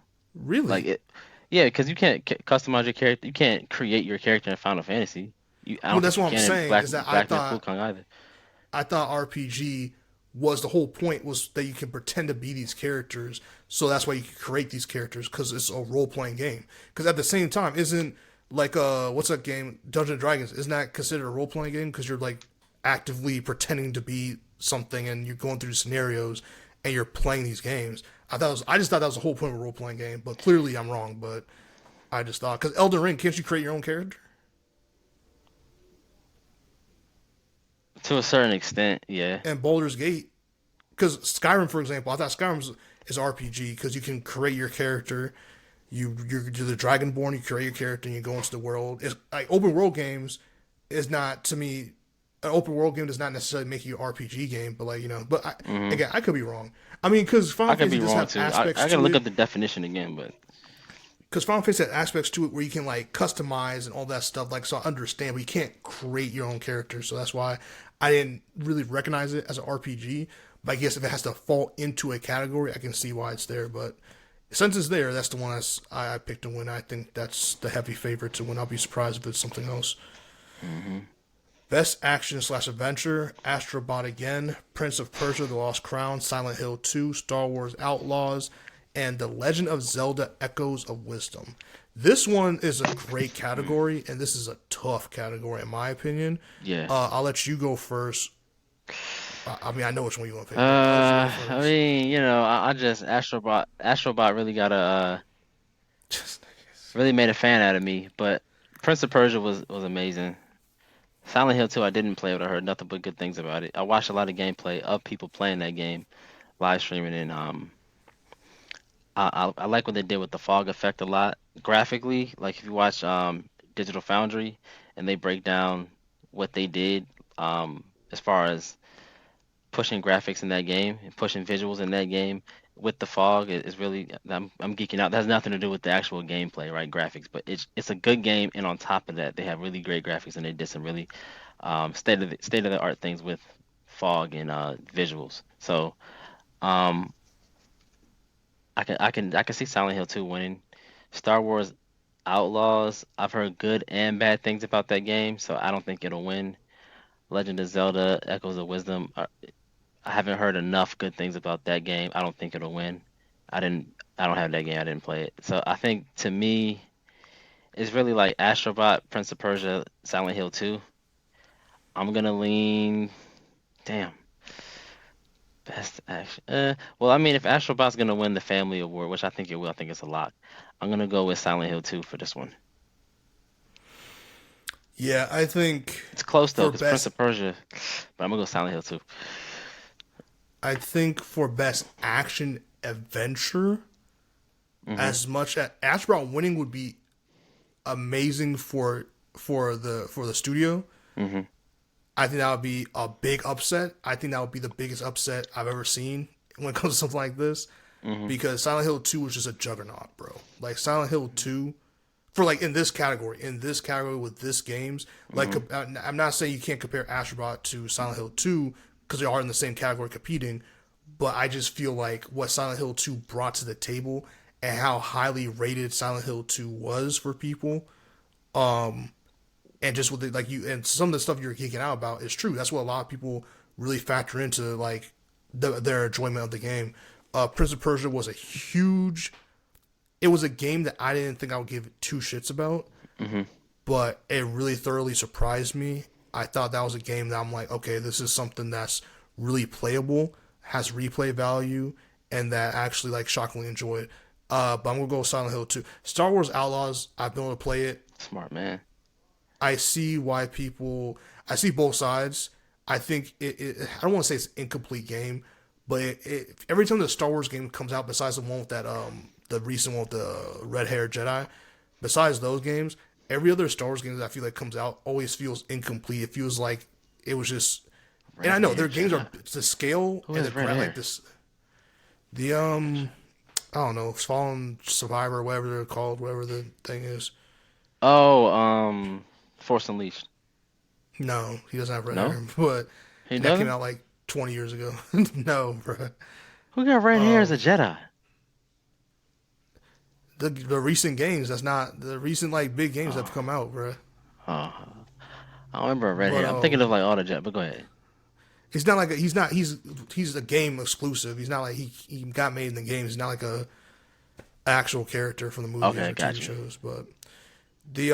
Like Really? it, yeah, because you can't customize your character. You can't create your character in Final Fantasy. I Well, don't that's think you what I'm can in saying. Is that Black Myth Wukong either. I thought RPG was the whole point was that you can pretend to be these characters. So that's why you can create these characters because it's a role playing game. Because at the same time, isn't like what's that game Dungeons and Dragons? Isn't that considered a role playing game because you're like actively pretending to be something and you're going through scenarios and you're playing these games. I just thought that was the whole point of a role playing game. But clearly I'm wrong. But I just thought because Elden Ring, can't you create your own character? To a certain extent, yeah. And Baldur's Gate, because Skyrim, for example, I thought Skyrim is RPG because you can create your character. You're the Dragonborn. You create your character and you go into the world. It's like open world games is not to me. An open world game does not necessarily make you an RPG game, but like but Hmm. again, I could be wrong. I mean, because I Final could Fantasy be does wrong have too. aspects I gotta to look it. up the definition again, but Because Final Fantasy has aspects to it where you can like customize and all that stuff. Like, so I understand, but you can't create your own character. So that's why I didn't really recognize it as an RPG. But I guess if it has to fall into a category, I can see why it's there. But since it's there, that's the one I picked to win. I think that's the heavy favorite to win. I'll be surprised if it's something else. hmm Best action slash adventure: Astro Bot again, Prince of Persia: The Lost Crown, Silent Hill 2, Star Wars Outlaws, and The Legend of Zelda: Echoes of Wisdom. This one is a great category, and this is a tough category in my opinion. yeah. I'll let you go first. I mean, I know which one you want to pick, but I'll let you go I first. mean, I just Astrobot really got a Just, really made a fan out of me. But Prince of Persia was amazing. Silent Hill 2, I didn't play it, but I heard nothing but good things about it. I watched a lot of gameplay of people playing that game, live streaming, and I like what they did with the fog effect a lot. Graphically, like if you watch Digital Foundry and they break down what they did as far as pushing graphics in that game and pushing visuals in that game with the fog is really I'm geeking out. That has nothing to do with the actual gameplay, right? Graphics, but it's a good game, and on top of that, they have really great graphics, and they did some really state of the art things with fog and visuals. So um, I can see Silent Hill 2 winning. Star Wars Outlaws, I've heard good and bad things about that game, so I don't think it'll win. Legend of Zelda: Echoes of Wisdom, I haven't heard enough good things about that game. I don't think it'll win. I didn't. I don't have that game. I didn't play it. So I think to me, it's really like Astrobot, Prince of Persia, Silent Hill 2. I'm gonna lean. Damn. Best action. Well, I mean, if Astrobot's gonna win the Family Award, which I think it will, I think it's a lock. I'm gonna go with Silent Hill 2 for this one. Yeah, I think It's close though, for because Prince best, of Persia, but I'm gonna go Silent Hill 2. I think for best action adventure, Mm-hmm. as much as Ash Brown winning would be amazing for the studio. Mm-hmm. I think that would be a big upset. I think that would be the biggest upset I've ever seen when it comes to something like this. Mm-hmm. Because Silent Hill 2 was just a juggernaut, bro. Like Silent Hill 2 for like in this category with this games, like Mm-hmm. I'm not saying you can't compare Astrobot to Silent Hill 2 because they are in the same category competing, but I just feel like what Silent Hill 2 brought to the table and how highly rated Silent Hill 2 was for people, and just with the, like you and some of the stuff you're geeking out about is true. That's what a lot of people really factor into like their enjoyment of the game. Prince of Persia was a huge. It was a game that I didn't think I would give two shits about, Mm-hmm. but it really thoroughly surprised me. I thought that was a game that I'm like, okay, this is something that's really playable, has replay value, and that I actually like shockingly enjoyed. But I'm gonna go with Silent Hill 2. Star Wars Outlaws, I've been able to play it. Smart man. I see why people. I see both sides. I think I don't want to say it's an incomplete game, but every time the Star Wars game comes out, besides the one with that the recent one with the red haired Jedi, besides those games, every other Star Wars game that I feel like comes out always feels incomplete. It feels like it was just. And I Red know hair their games are Jedi. the scale Who and has the red like hair? this the I don't know Fallen Survivor whatever they're called whatever the thing is. Oh, Force Unleashed. No, he doesn't have red No, hair, but he that came doesn't. out like 20 years ago. No, bro. Who got red hair as a Jedi? The recent games. That's not the recent like big games that have come out, bro. Oh, I don't remember a red But hair. I'm thinking of like all the Jedi. But go ahead. it's not like he's not he's a game exclusive. He's not like he got made in the games. He's not like a actual character from the movies Okay, or got TV you. shows. But the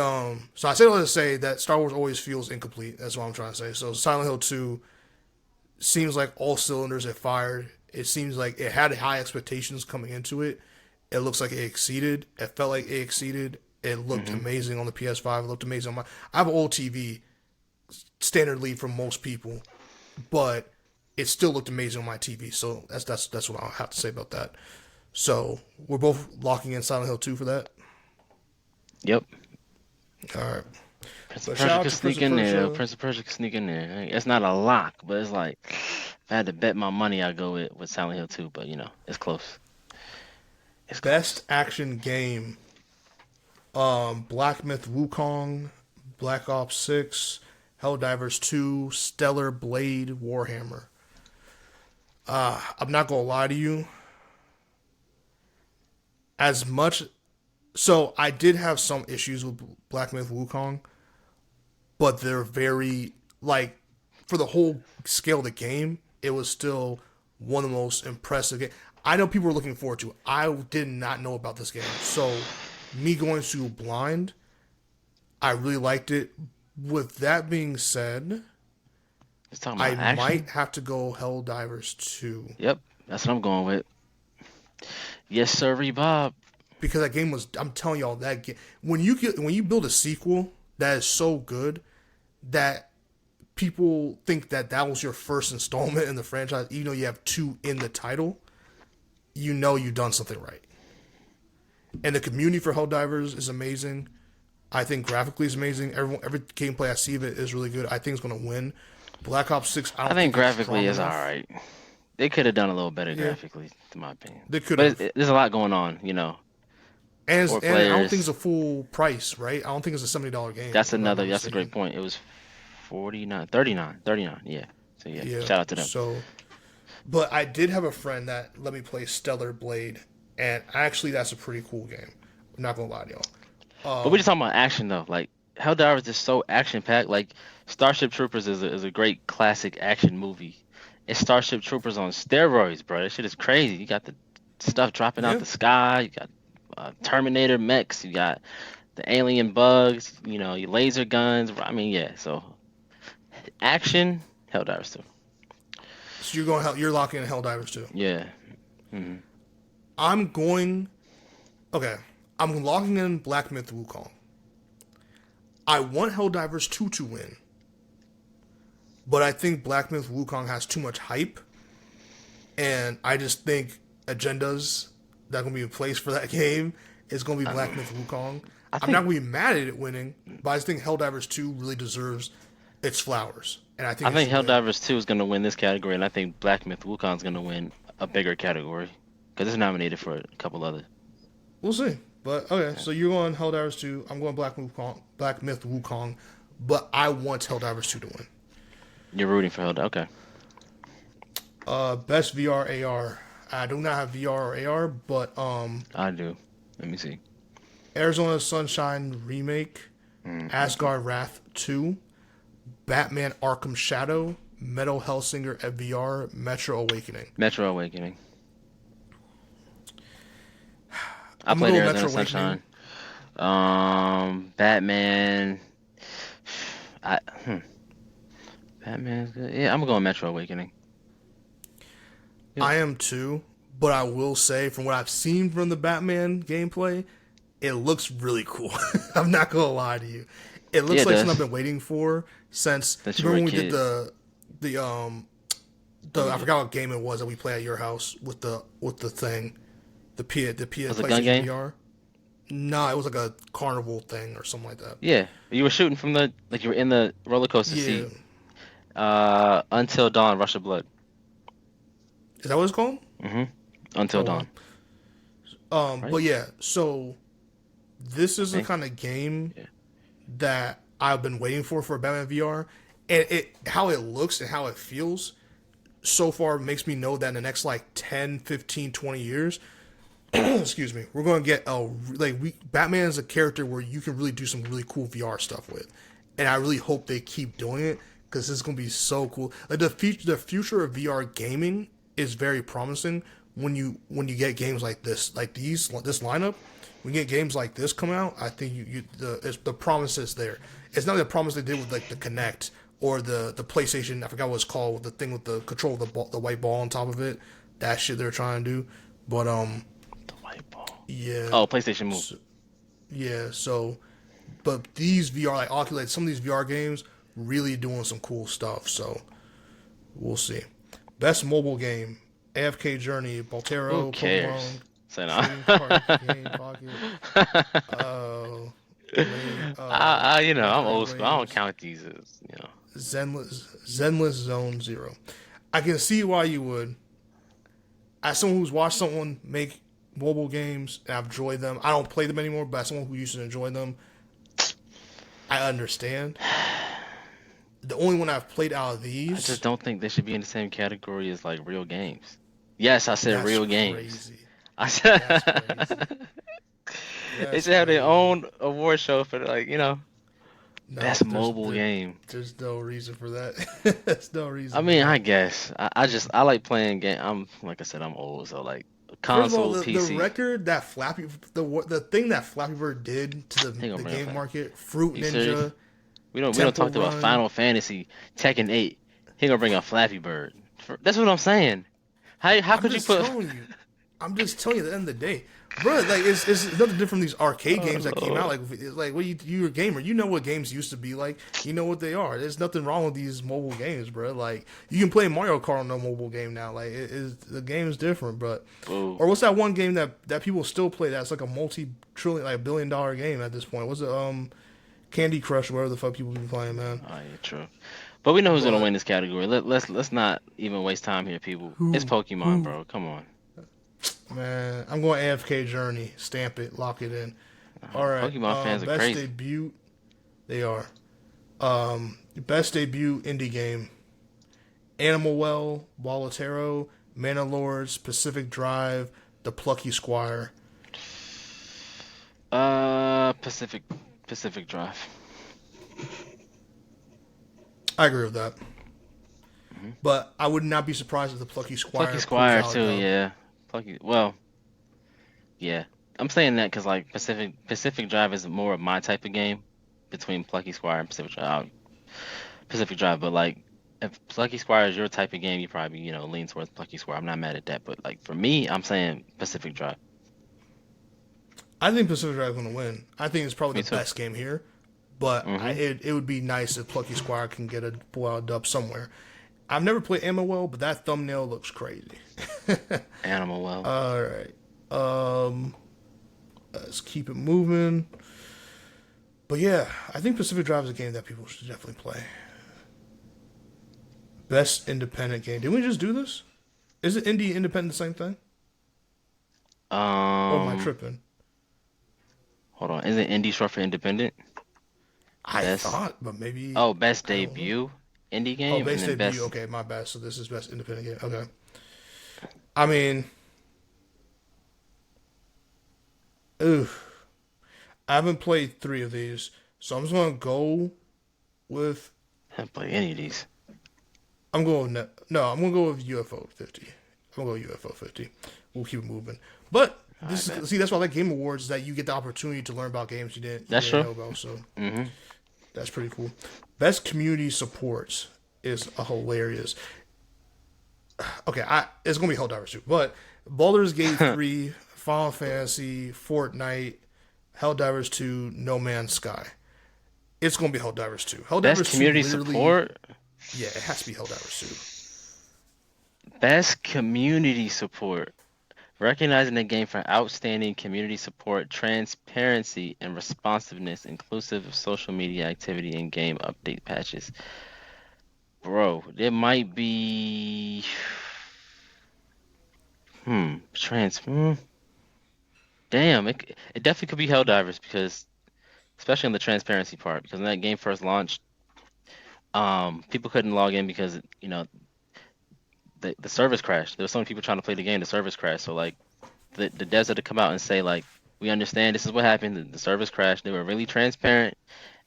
so I say all that to say that Star Wars always feels incomplete. That's what I'm trying to say. So Silent Hill 2 seems like all cylinders have fired. It seems like it had high expectations coming into it. It looks like it exceeded. It felt like it exceeded. It looked Hmm. amazing on the PS5. It looked amazing on my. I have an old TV, standard lead for most people, but it still looked amazing on my TV. So that's what I'll have to say about that. So we're both locking in Silent Hill 2 for that. Yep. All right. Prince of But shout Persia out could to Prince sneak of in there. Persia. Prince of Persia could sneak in there. It's not a lock, but it's like if I had to bet my money, I'd go with Silent Hill 2. But it's close. It's Best close. action game. Black Myth Wukong, Black Ops 6, Helldivers 2, Stellar Blade Warhammer. I'm not gonna lie to you. As much so I did have some issues with Black Myth Wukong, but they're very like for the whole scale of the game, it was still one of the most impressive games. I know people were looking forward to. I did not know about this game, so me going to blind, I really liked it. With that being said, It's talking I about might action. have to go Helldivers 2 Yep, that's what I'm going with. Yes, sir, Bob. because that game was. I'm telling y'all that game, when you build a sequel that is so good that people think that that was your first installment in the franchise, even though you have two in the title, you know you've done something right. And the community for Helldivers is amazing. I think graphically is amazing. Every gameplay I see of it is really good. I think it's going to win. Black Ops 6, I I don't think think it's graphically strong is all enough. right. They could have done a little better Yeah, graphically, in my opinion. they could But have. there's a lot going on. Four And I don't think it's players. a full price, right? I don't think it's a $70 game, That's if I'm another. not That's a great mistaken. point. It was 49, 39, 39. Yeah. So yeah, Yeah. shout out to them. So, but I did have a friend that let me play Stellar Blade, and actually, that's a pretty cool game. I'm not gonna lie to y'all. But we're just talking about action though. Like Helldivers is just so action packed. Like Starship Troopers is a great classic action movie, It's Starship Troopers on steroids, bro. That shit is crazy. You got the stuff dropping out Yeah. the sky. You got Terminator mechs. You got the alien bugs. You know, your laser guns. I mean, yeah. So action, Helldivers 2. So you're going you're locking in Helldivers too. Yeah. Hmm. I'm going. Okay. I'm locking in Black Myth Wukong. I want Helldivers 2 to win, but I think Black Myth Wukong has too much hype, and I just think agendas that are going to be in place for that game is going to be Black Myth Wukong. I I'm not think going to be mad at it winning, but I just think Helldivers 2 really deserves its flowers, and I I think it think should win. Helldivers 2 is gonna win this category, and I think Black Myth Wukong is gonna win a bigger category because it's nominated for a couple other. We'll see. But okay, so you're going Helldivers 2. I'm going Black Myth Wukong, but I want Helldivers 2 to win. You're rooting for Helldivers. Okay. Best VR AR. I do not have VR or AR, but I do. Let me see. Arizona Sunshine Remake, Mm-hmm. Asgard Wrath 2, Batman Arkham Shadow, Metal Hellsinger at VR, Metro Awakening. Metro Awakening. I I'm gonna played go with Arizona Metro Awakening. Sunshine. Batman. I Batman's good. Yeah, I'm gonna go with Metro Awakening. Yep. I am too, but I will say from what I've seen from the Batman gameplay, it looks really cool. I'm not gonna lie to you. It Yeah, looks it like something I've does. been waiting for since. Since you were Remember a when we did kid. the What I was it? forgot what game it was that we played at your house with the thing, the Was it a gun PlayStation game? VR. No, it was like a carnival thing or something like that. Yeah. You were shooting from the like you were in the roller coaster Yeah, seat. Until Dawn, Rush of Blood. is that what it's called? Hmm. Until Oh wow. Dawn. Right? But yeah, so this is the Okay. kind of game Yeah. that I've been waiting for Batman VR, and it how it looks and how it feels so far makes me know that in the next like 10, 15, 20 years, excuse me, we're going to get a like we Batman is a character where you can really do some really cool VR stuff with, and I really hope they keep doing it because this is going to be so cool. Like the future of VR gaming is very promising when you get games like this, like this lineup. When you get games like this come out, I think the promise is there. It's not the promise they did with like the Kinect or the PlayStation. I forgot what it's called, the thing with the control of the white ball on top of it. That shit they're trying to do, but The white ball. yeah, Oh, PlayStation Move. so, yeah. So, but these VR like Oculus, some of these VR games really doing some cool stuff. So we'll see. Best mobile game: AFK Journey, Who Baltero, cares? Pokemon Say no. Trading Card Game Pocket, uh, I'm Minecraft old school. I don't Waves, count these as. Zenless Zone Zero. I can see why you would. As someone who's watched someone make mobile games and I've enjoyed them, I don't play them anymore, but as someone who used to enjoy them, I understand. The only one I've played out of I just these, don't think they should be in the same category as like real games. Yes, I said that's real games. crazy. I said That's crazy. they That's should have their crazy. own award show for like, No, best mobile game. there's no reason for that. There's no I reason for mean, I that. guess I like playing game. I'm like I said, I'm old, so like First of all, console, the PC. record that the thing that Flappy Bird did to He the gonna bring up game that. market, Fruit You serious? Ninja, We don't Temple talked about Run. Final Fantasy, Tekken 8. He gonna bring up Flappy Bird. That's what I'm saying. How I'm could you just put? telling you. I'm just telling you. At the end of the day, bro, like it's nothing different from these arcade Oh games that came out. Lord. Like it's like, what you're a gamer. You know what games used to be like. You know what they are. There's nothing wrong with these mobile games, bro. Like you can play Mario Kart on a mobile game now. Like the game is different, but Boo. or what's that one game that people still play? That's like a multi-trillion, like $1 billion game at this point. What's it? Candy Crush, whatever the fuck people be playing, man. Oh yeah, true. But we know who's gonna But win this category. Let's not even waste time here, people. It's Pokemon, who, bro. Come on. man, I'm going AFK Journey. Stamp it, lock it in. All right. Pokemon fans are Best crazy. debut. They are. Best debut indie game: Animal Well, Walletero, Mana Lords, Pacific Drive, The Plucky Squire. Pacific Drive. I agree with that. But I would not be surprised if the Plucky Plucky Squire pulls Squire out a too, dub. yeah. Plucky. Well, yeah. I'm saying that because like Pacific Drive is more of my type of game between Plucky Squire and Pacific Drive. But like, if Plucky Squire is your type of game, you probably lean towards Plucky Squire. I'm not mad at that. But like for me, I'm saying Pacific Drive. I think Pacific Drive is going to win. I think it's probably Me the too. best game here. But Hmm. it would be nice if Plucky Squire can get a pull out a dub somewhere. I've never played Ammo well, but that thumbnail looks crazy. Animal Well. All right. Um, let's keep it moving. But yeah, I think Pacific Drive is a game that people should definitely play. Best independent game. Didn't we just do this? Is it indie independent the same thing? Or am I Um, tripping? Hold on. Is it indie short for independent? I Best. thought, but maybe Oh, best I don't know. debut indie Oh, game, and base then debut. best. Okay, my bad. So this is best independent game. Okay. I mean, ooh, I haven't played three of these, so I'm just gonna go with. I haven't played any of these. I'm going with no. I'm gonna go with UFO 50. I'm gonna go UFO 50. We'll keep it moving. But All right, this bet. is see that's why I like Game Awards is that you get the opportunity to learn about games you That's didn't true. know about. So Hmm. that's pretty cool. Best community supports is a hilarious. Okay, it's gonna be Helldivers 2, but Baldur's Gate 3, Final Fantasy, Fortnite, Helldivers 2, No Man's Sky. It's gonna be Helldivers 2. Best Helldivers 2 community literally, support. yeah, it has to be Helldivers 2. Best community support. Recognizing the game for outstanding community support, transparency, and responsiveness, inclusive of social media activity and game update patches. Bro, it might be. Damn, it definitely could be Helldivers because, especially on the transparency part, because when that game first launched, people couldn't log in because the service crashed. There were so many people trying to play the game, the service crashed. So like the devs had to come out and say like, we understand this is what happened. The service crashed. They were really transparent,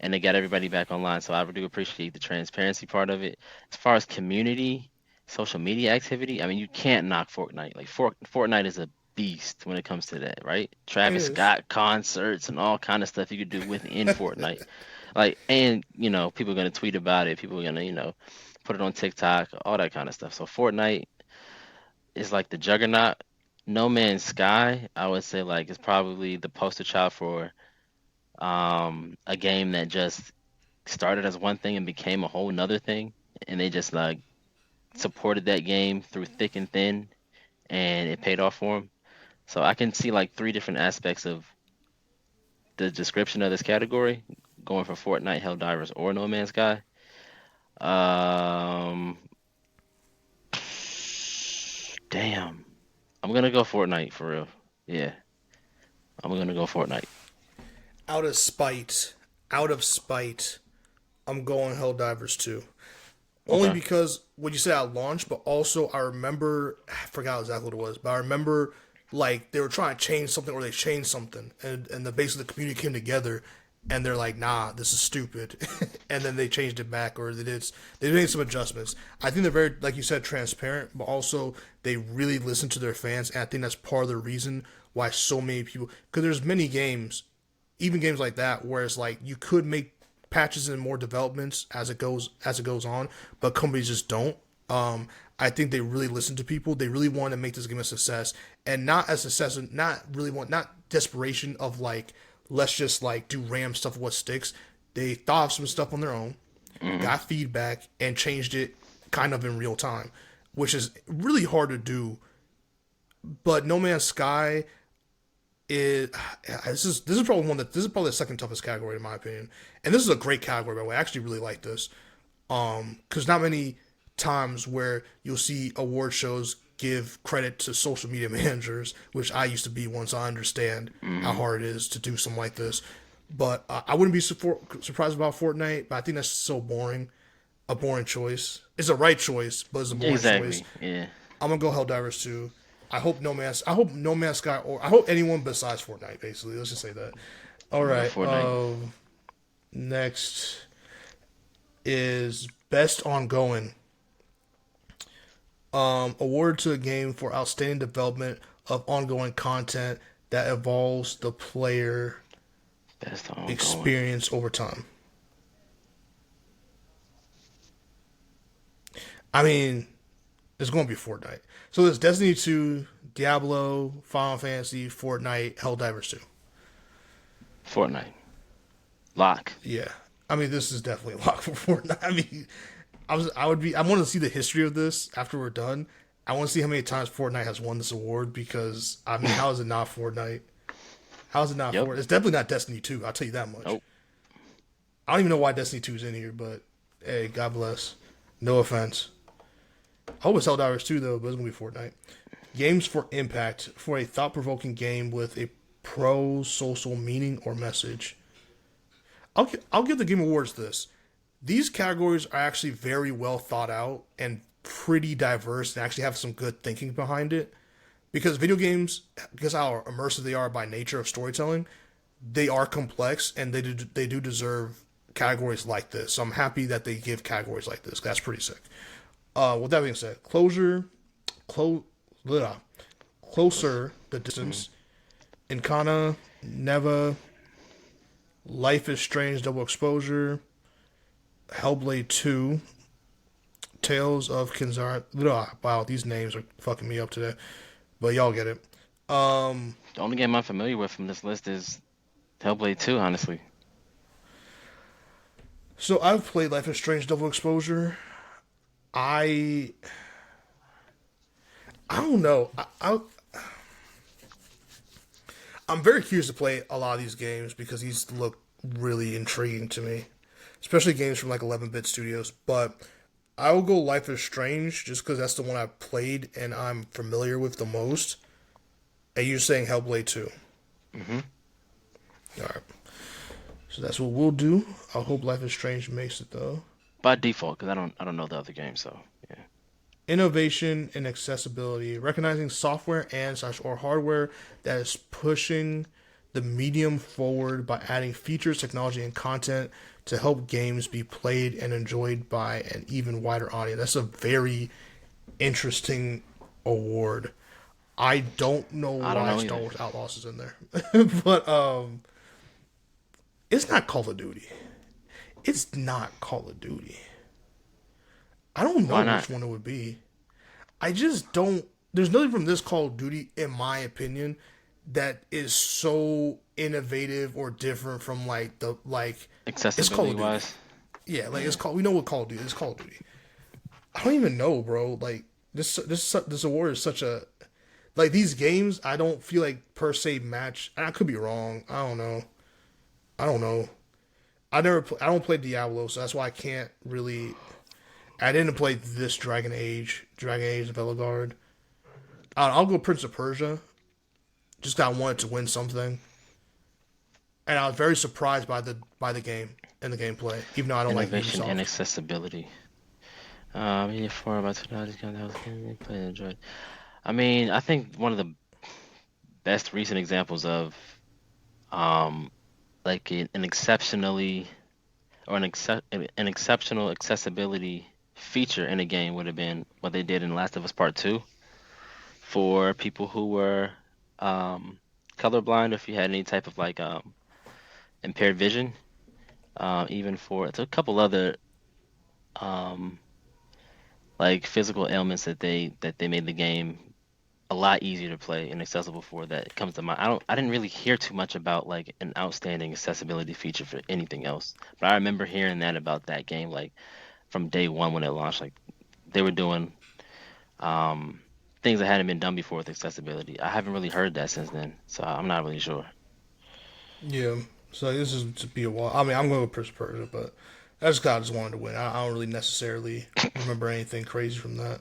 and they got everybody back online. So I do appreciate the transparency part of it. As far as community, social media activity, I mean, you can't knock Fortnite. Like Fortnite is a beast when it comes to that, right? It Travis is. Scott concerts and all kind of stuff you could do within Fortnite. Like, and people are gonna tweet about it. People are gonna, put it on TikTok, all that kind of stuff. So Fortnite is like the juggernaut. No Man's Sky, I would say like is probably the poster child for a game that just started as one thing and became a whole nother thing. And they just like supported that game through thick and thin and it paid off for them. So I can see like three different aspects of the description of this category going for Fortnite, Helldivers, or No Man's Sky. Um, Damn. I'm gonna go Fortnite for real. Yeah, I'm gonna go Fortnite. Out of spite, I'm going Helldivers 2. Only Okay. because what you said at launch, but also I remember I forgot exactly what it was, but I remember like they were trying to change something or they changed something, and the base of the community came together, and they're like, nah, this is stupid, and then they changed it back or they made some adjustments. I think they're very like you said transparent, but also they really listen to their fans, and I think that's part of the reason why so many people because there's many games even games like that where it's like you could make patches and more developments as it goes on, but companies just don't. I think they really listen to people. They really want to make this game a success, and not a success, not desperation of like let's just like do RAM stuff what sticks. They thought of some stuff on their own, Hmm. got feedback, and changed it kind of in real time, which is really hard to do. But No Man's Sky is this is probably this is probably the second toughest category in my opinion, and this is a great category by the way. I actually really like this because not many times where you'll see award shows give credit to social media managers, which I used to be once. I understand how Hmm. hard it is to do something like this, but I wouldn't be surprised about Fortnite. But I think that's so boring, a boring choice. It's a right choice, but it's a boring choice. Exactly. Yeah. I'm gonna go Helldivers 2. I hope No Man's Sky or I hope anyone besides Fortnite. Basically, let's just say that. All I'm gonna go right. Fortnite. Next is best ongoing. Award to a game for outstanding development of ongoing content that evolves the player Best ongoing. experience over time. I mean, it's going to be Fortnite. So there's Destiny 2, Diablo, Final Fantasy, Fortnite, Helldivers 2. Fortnite. Lock. Yeah. I mean, this is definitely a lock for Fortnite. I mean, I want to see the history of this after we're done. I want to see how many times Fortnite has won this award because, I mean, how is it not Fortnite? How is it not Yep. Fortnite? It's definitely not Destiny 2. I'll tell you that much. Nope. I don't even know why Destiny 2 is in here, but hey, God bless. No offense. I hope it's Helldivers 2, though, but it's going to be Fortnite. Games for Impact for a thought provoking game with a pro social meaning or message. I'll give the Game Awards this. These categories are actually very well thought out and pretty diverse and actually have some good thinking behind it. Because video games, because how immersive they are by nature of storytelling, they are complex and they do deserve categories like this. So I'm happy that they give categories like this. That's pretty sick. With that being said, clo- bleh, closer the distance, Encana, Neva, Life is Strange Double Exposure, Hellblade 2, Tales of Kinzara. Wow, these names are fucking me up today. But y'all get it. The only game I'm familiar with from this list is Hellblade 2, honestly. So I've played Life is Strange Double Exposure. I I don't know. I'm very curious to play a lot of these games because these look really intriguing to me, especially games from like 11-bit studios. But I will go Life is Strange just because that's the one I've played and I'm familiar with the most. And you're saying Hellblade 2. Hmm. All right. So that's what we'll do. I hope Life is Strange makes it though. By default, because I don't know the other game, so yeah. Innovation and accessibility, recognizing software and slash or hardware that is pushing the medium forward by adding features, technology, and content to help games be played and enjoyed by an even wider audience. That's a very interesting award. I don't know I don't why know Star either. Wars Outlaws is in there, but it's not Call of Duty. It's not Call of Duty. I don't know Why not? which one it would be. I just don't. There's nothing from this Call of Duty, in my opinion, that is so innovative or different from like the like. It's Call Accessibility of Duty. wise, Yeah, like yeah. it's called. We know what Call of Duty is. Call of Duty. I don't even know, bro. Like this award is such a like these games. I don't feel like per se match. I could be wrong. I don't know. I don't know. I don't play Diablo, so that's why I can't really. I didn't play this Dragon Age of Veligard. I'll go Prince of Persia. Just 'cause I wanted to win something, and I was very surprised by the game and the gameplay, even though I don't like Innovation and Ubisoft. accessibility. Media for about 2 hours ago, that was played and enjoyed. I mean, I think one of the best recent examples of um like an exceptionally or an exceptional accessibility feature in a game would have been what they did in Last of Us Part 2 for people who were um colorblind, if you had any type of like impaired vision. Even for it's a couple other um like physical ailments that they made the game a lot easier to play and accessible for that comes to mind. I didn't really hear too much about like an outstanding accessibility feature for anything else. But I remember hearing that about that game like from day one when it launched. Like they were doing um things that hadn't been done before with accessibility. I haven't really heard that since then, so I'm not really sure. Yeah, so this is to be a while. I mean, I'm going to go Prince of Persia, but I just wanted to win. I don't really necessarily remember anything crazy from that.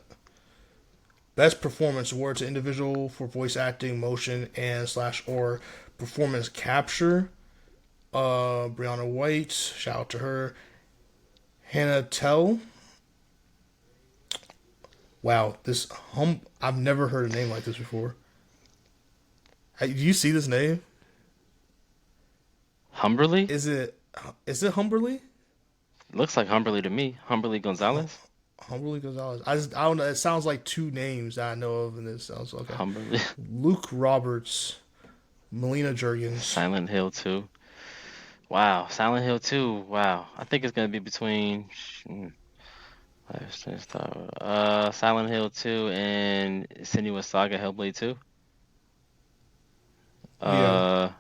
Best Performance Award to individual for voice acting, motion, and slash or performance capture. Brianna White, shout out to her. Hannah Tell. Wow, I've never heard a name like this before. Hey, do you see this name? Humberly? Is it Humberly? Looks like Humberly to me. Humberly Gonzalez? Humberly Gonzalez. I don't know. It sounds like two names that I know of, and this sounds okay. Humberly. Luke Roberts, Melina Jurgens. Silent Hill 2. Wow, Silent Hill 2. Wow. I think it's gonna be between Silent Hill 2 and Senua's Saga Hellblade 2. Yeah, Uh,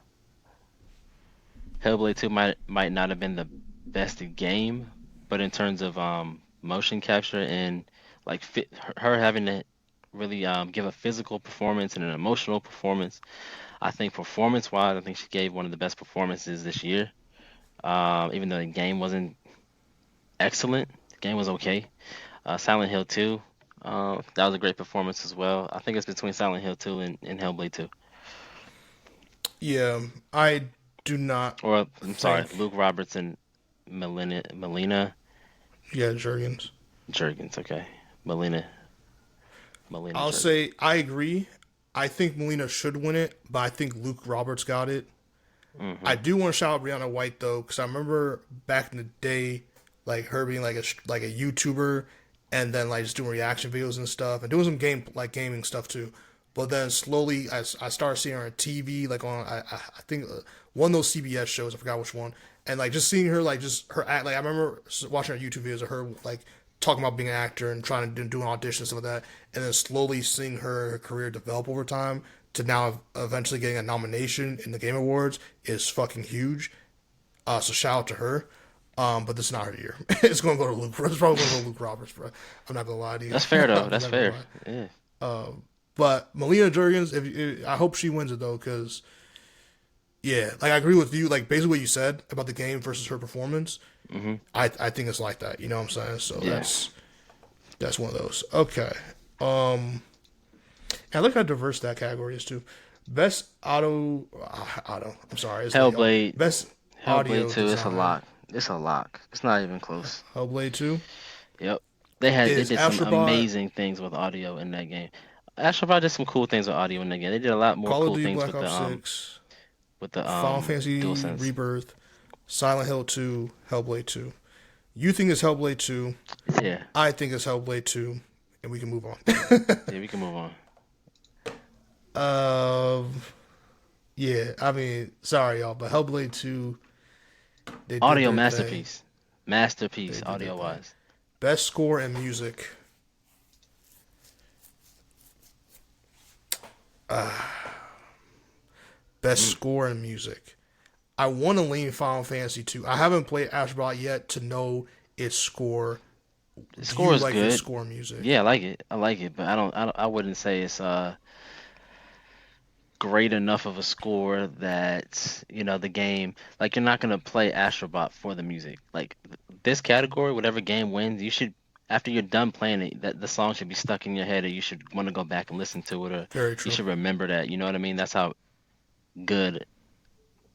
Hellblade 2 might not have been the best game, but in terms of motion capture and like her having to really give a physical performance and an emotional performance, I think performance wise, I think she gave one of the best performances this year. Even though the game wasn't excellent, the game was okay. Silent Hill 2, that was a great performance as well. I think it's between Silent Hill 2 and Hellblade 2. yeah. I do not Or I'm sorry, think. Luke Roberts and Melina Yeah, Jurgens. Jurgens. Okay, Melina I'll Jurgens. say I agree. I think Melina should win it, but I think Luke Roberts got it. I Hmm. do want to shout out Brianna White though, because I remember back in the day, like her being like a YouTuber, and then like just doing reaction videos and stuff, and doing some gaming stuff too. But then slowly, as I started seeing her on TV, like on I think one of those CBS shows, I forgot which one, and like just seeing her like just her act. Like I remember watching her YouTube videos of her like talking about being an actor and trying to do an audition and stuff like that, and then slowly seeing her career develop over time to now eventually getting a nomination in the Game Awards is fucking huge. So shout out to her. But this is not her year. It's going to go to Luke. It's probably going to go to Luke Roberts, bro. I'm not gonna lie to you. That's fair though. I'm That's not gonna fair. lie. Yeah. But Melina Jurgens, if I hope she wins it though, because yeah, like I agree with you. Like basically what you said about the game versus her performance, Hmm. I think it's like that. You know what I'm saying? So Yeah. that's one of those. Okay. Um, and look how diverse that category is too. Best auto. I'm sorry, it's late, y'all. Hellblade. Best Hellblade audio 2. It's a design. lock. It's a lock. It's not even close. Hellblade 2 Yep. They is did some Astrobot, amazing things with audio in that game. Astrobot did some cool things with audio in that game. They did a lot more Call of cool Duty things Black Ops 6, with the Final Fantasy DualSense. Rebirth, Silent Hill 2, Hellblade 2. You think it's Hellblade 2. Yeah. I think it's Hellblade 2. And we can move on. Yeah, we can move on. um, yeah, I mean, sorry, y'all, but Hellblade 2, they did Audio their thing. masterpiece. They Masterpiece did their audio thing. wise. Best score and music. Best Mm. score and music. I want to lean Final Fantasy 2. I haven't played Astrobot yet to know its score. The Do score you is like its good. score and music? Yeah, I like it. I like it, but I wouldn't say it's great enough of a score that, the game, like you're not gonna play Astrobot for the music. Like this category, whatever game wins, you should after you're done playing it, that the song should be stuck in your head, or you should want to go back and listen to it, or Very you true. should remember that. You know what I mean? That's how good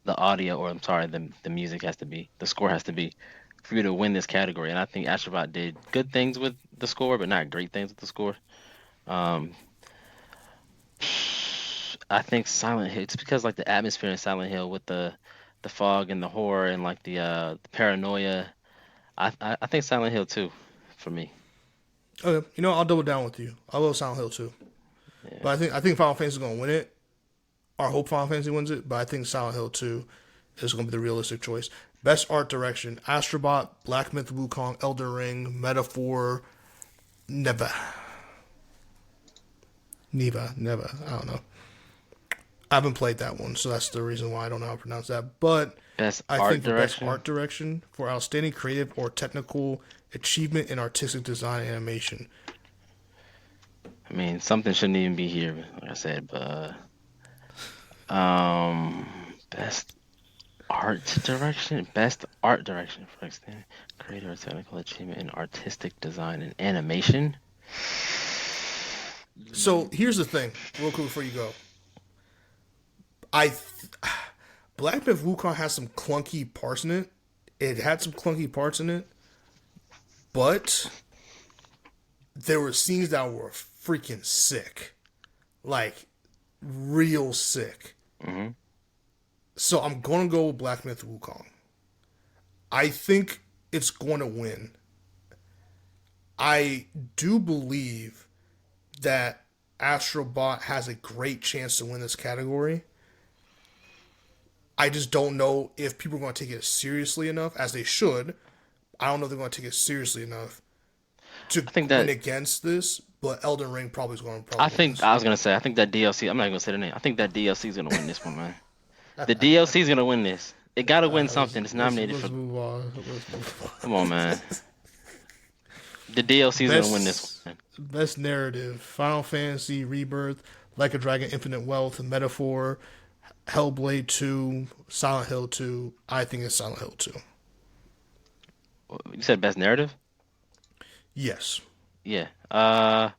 the audio, or I'm sorry, the music has to be, the score has to be for you to win this category. And I think Astrobot did good things with the score, but not great things with the score. Um, I think Silent Hill. It's because like the atmosphere in Silent Hill with the fog and the horror and like the paranoia. I think Silent Hill 2 for me. Okay, I'll double down with you. I love Silent Hill 2. Yeah. But I think Final Fantasy is going to win it. Or I hope Final Fantasy wins it. But I think Silent Hill 2 is going to be the realistic choice. Best art direction: Astrobot, Black Myth Wukong, Elder Ring, Metaphor, Neva. Neva. I don't know. I haven't played that one, so that's the reason why I don't know how to pronounce that. But Best I art think for best direction. art direction, for outstanding creative or technical achievement in artistic design and animation. I mean, something shouldn't even be here, like I said, but um, best best art direction for extended creative or technical achievement in artistic design and animation. So here's the thing, real quick before you go. I Black Myth Wukong has some clunky parts in it. It had some clunky parts in it, but there were scenes that were freaking sick, like real sick. Hmm. So I'm gonna go with Black Myth Wukong. I think it's going to win. I do believe that Astrobot has a great chance to win this category. I just don't know if people are going to take it seriously enough, as they should. I don't know if they're going to take it seriously enough to I think win that against this. But Elden Ring probably is going to I probably win think this. I was gonna say I think that DLC. I'm not gonna say the name. I think that DLC is gonna win this one, man. The DLC is gonna win this. It gotta win something. It's nominated Let's for. move on. Let's move Come on, on. man. The DLC is gonna win this Best one. best narrative: Final Fantasy Rebirth, Like a Dragon, Infinite Wealth, Metaphor, Hellblade 2, Silent Hill 2. I think it's Silent Hill 2. You said best narrative? Yes, Yeah. Mm,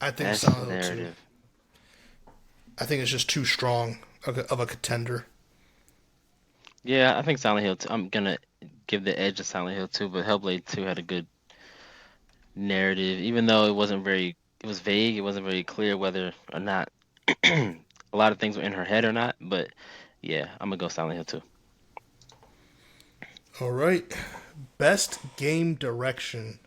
I think it's best Silent Hill 2. narrative. I think it's just too strong of a contender. Yeah, I think Silent Hill 2. I'm gonna give the edge to Silent Hill 2, but Hellblade 2 had a good narrative, even though it was vague. It wasn't very clear whether or not a lot of things were in her head or not. But yeah, I'm gonna go Silent Hill 2. All right. Best Game Direction.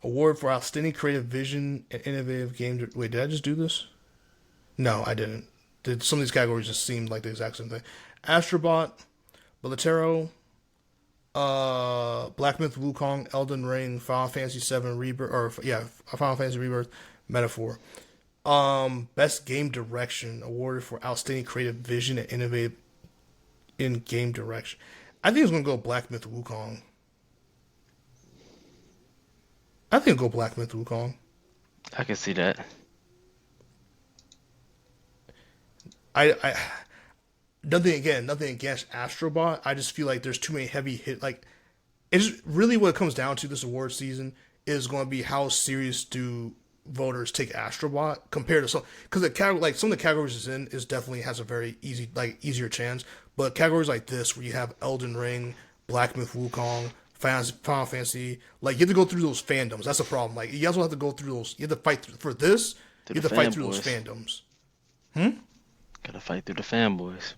Award for Outstanding Creative Vision and Innovative Game. Wait, did I just do this? No, I didn't. Some of these categories just seemed like the exact same thing. Astrobot, Belotero, Black Myth Wukong, Elden Ring, Final Fantasy VII Rebirth, or yeah, Final Fantasy Rebirth, Metaphor. Best Game Direction awarded for Outstanding Creative Vision and Innovative in Game Direction. I think it's gonna go Black Myth Wukong. I think it'll go Black Myth Wukong. I can see that. I nothing against Astrobot. I just feel like there's too many heavy hit. Like it's really what it comes down to this award season is going to be how serious do voters take Astrobot compared to some because like some of the categories it's in is definitely has a very easier chance, but categories like this where you have Elden Ring, Black Myth Wukong, Final Fantasy, like you have to go through those fandoms. That's the problem. Like you also have to go through those. You have to fight for this. To You the have to fight through those fanboys. fandoms. Gotta fight through the fanboys.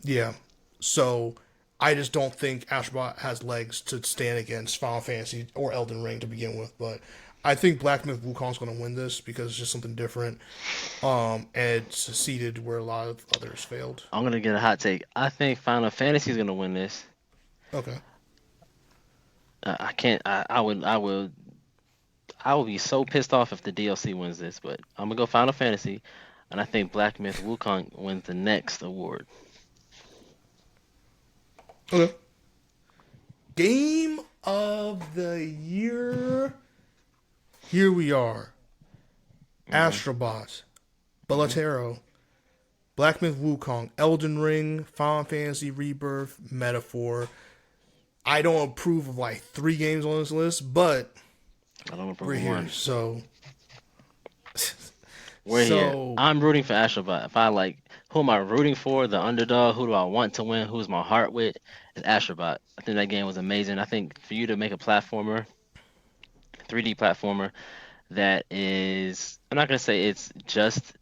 Yeah. So I just don't think Astrobot has legs to stand against Final Fantasy or Elden Ring to begin with. But I think Black Myth Wukong's going to win this because it's just something different. And it's succeeded where a lot of others failed. I'm gonna get a hot take. I think Final Fantasy is gonna win this. Okay. I can't. I would be so pissed off if the DLC wins this, but I'm gonna go Final Fantasy, and I think Black Myth Wukong wins the next award. Okay. Game of the Year. Here we are. Hmm. Astrobot, Hmm. Belotero, Black Myth Wukong, Elden Ring, Final Fantasy Rebirth, Metaphor. I don't approve of like 3 games on this list, but I don't approve we're of here. one. So, We're here. so I'm rooting for Astrobot. If I like, who am I rooting for? The underdog. Who do I want to win? Who's my heart with? It's Astrobot. I think that game was amazing. I think for you to make a platformer, 3D platformer that is, I'm not gonna say it's just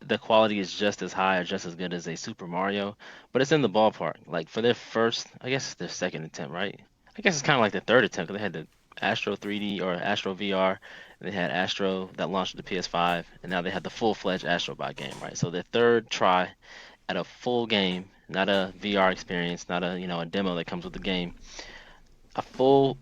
the quality is just as high or just as good as a Super Mario, but it's in the ballpark. Like for their first, I guess it's their second attempt, right? I guess it's kind of like the third attempt because they had the Astro 3D or Astro VR, and they had Astro that launched with the PS5, and now they have the full-fledged Astrobot game, right? So their third try at a full game, not a VR experience, not a a demo that comes with the game, a full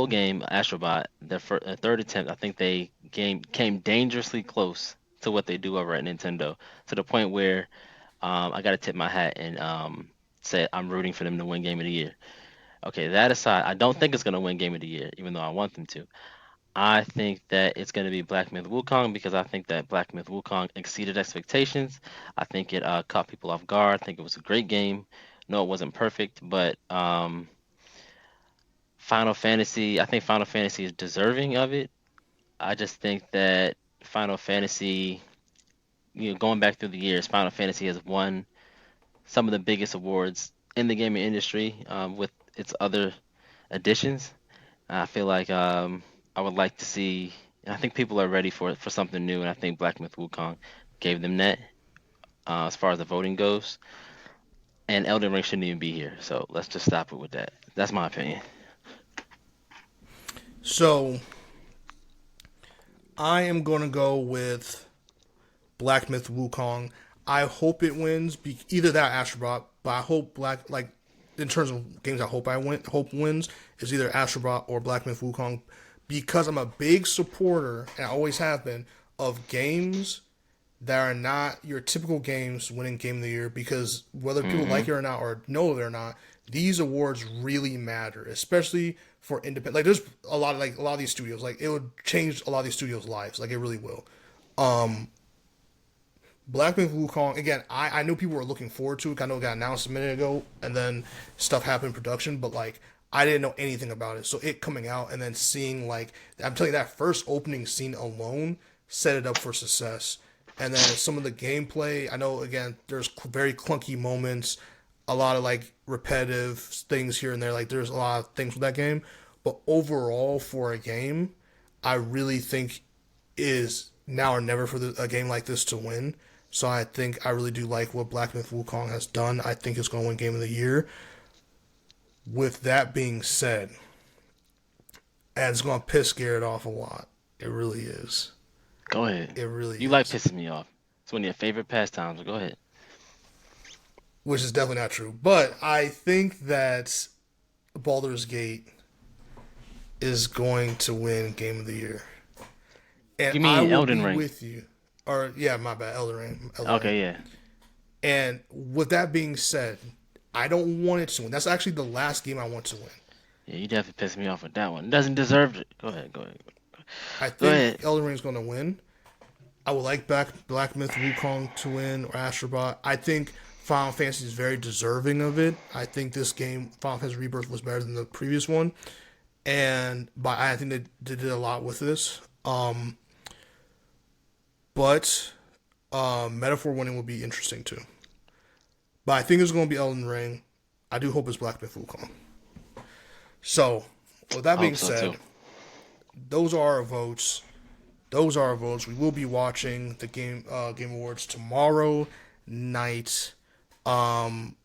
game Astrobot. Their third attempt, I think they game came dangerously close to what they do over at Nintendo, to the point where I got to tip my hat and say I'm rooting for them to win Game of the Year. Okay, that aside, I don't think it's going to win Game of the Year, even though I want them to. I think that it's going to be Black Myth Wukong because I think that Black Myth Wukong exceeded expectations. I think it caught people off guard. I think it was a great game. No, it wasn't perfect, but Final Fantasy, I think Final Fantasy is deserving of it. I just think that Final Fantasy, going back through the years, Final Fantasy has won some of the biggest awards in the gaming industry with its other additions. I feel like I would like to see. I think people are ready for something new, and I think Black Myth Wukong gave them that. as far as the voting goes. And Elden Ring shouldn't even be here. So let's just stop it with that. That's my opinion. So I am going to go with Black Myth Wukong. I hope it wins. Either that or Astrobot, but I hope in terms of games, I hope wins is either Astrobot or Black Myth Wukong, because I'm a big supporter and I always have been of games that are not your typical games winning Game of the Year, because whether people like it or not or know it or not, these awards really matter, especially for independent. Like there's a lot of these studios, like it would change a lot of these studios' lives, like it really will. Black Myth Wukong, again, I knew people were looking forward to it. I know it got announced a minute ago, and then stuff happened in production, but like I didn't know anything about it. So it coming out and then seeing, like, I'm telling you, that first opening scene alone set it up for success. And then some of the gameplay, I know, again, there's very clunky moments, a lot of like repetitive things here and there. Like there's a lot of things with that game, but overall for a game, I really think is now or never for a game like this to win. So I think I really do like what Black Myth Wukong has done. I think it's going to win Game of the Year. With that being said, and it's going to piss Garrett off a lot. It really is. Go ahead. It really You like is. pissing me off. It's one of your favorite pastimes. Go ahead. Which is definitely not true. But I think that Baldur's Gate is going to win Game of the Year. And You I mean will Elden be Ring? with you. Or, yeah, my bad. Elden Ring. Elden Ring. Okay, yeah. And with that being said, I don't want it to win. That's actually the last game I want to win. Yeah, you definitely pissed me off with that one. It doesn't deserve it. Go ahead. Go ahead. I Go think ahead. Elden Ring is going to win. I would like Black Myth Wukong to win, or Astrobot. I think Final Fantasy is very deserving of it. I think this game, Final Fantasy Rebirth, was better than the previous one, and I think they did a lot with this. But Metaphor winning would be interesting too. But I think it's going to be Elden Ring. I do hope it's Black Myth Wukong. So, with that I being hope so too. said, those are our votes. Those are our votes. We will be watching the Game Awards tomorrow night. Um,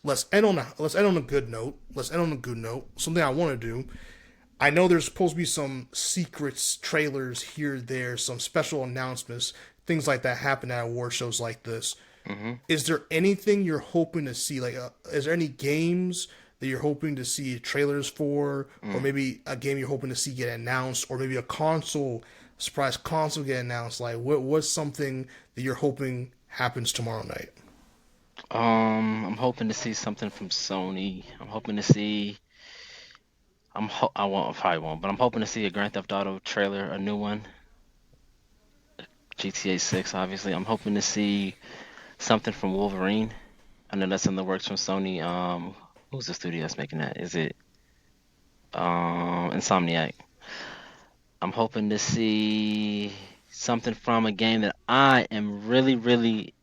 let's end on a good note. Let's end on a good note. Something I want to do. I know there's supposed to be some secrets, trailers here, there, some special announcements, things like that happen at award shows like this. Is there anything you're hoping to see? Like, is there any games that you're hoping to see trailers for, or maybe a game you're hoping to see get announced, or maybe a surprise console get announced? Like, what's something that you're hoping happens tomorrow night? I'm hoping to see something from Sony. I'm hoping to see. I won't. I probably won't. But I'm hoping to see a Grand Theft Auto trailer, a new one. GTA 6, obviously. I'm hoping to see something from Wolverine. I know that's in the works from Sony. Who's the studio that's making that? Is it Insomniac? I'm hoping to see something from a game that I am really, really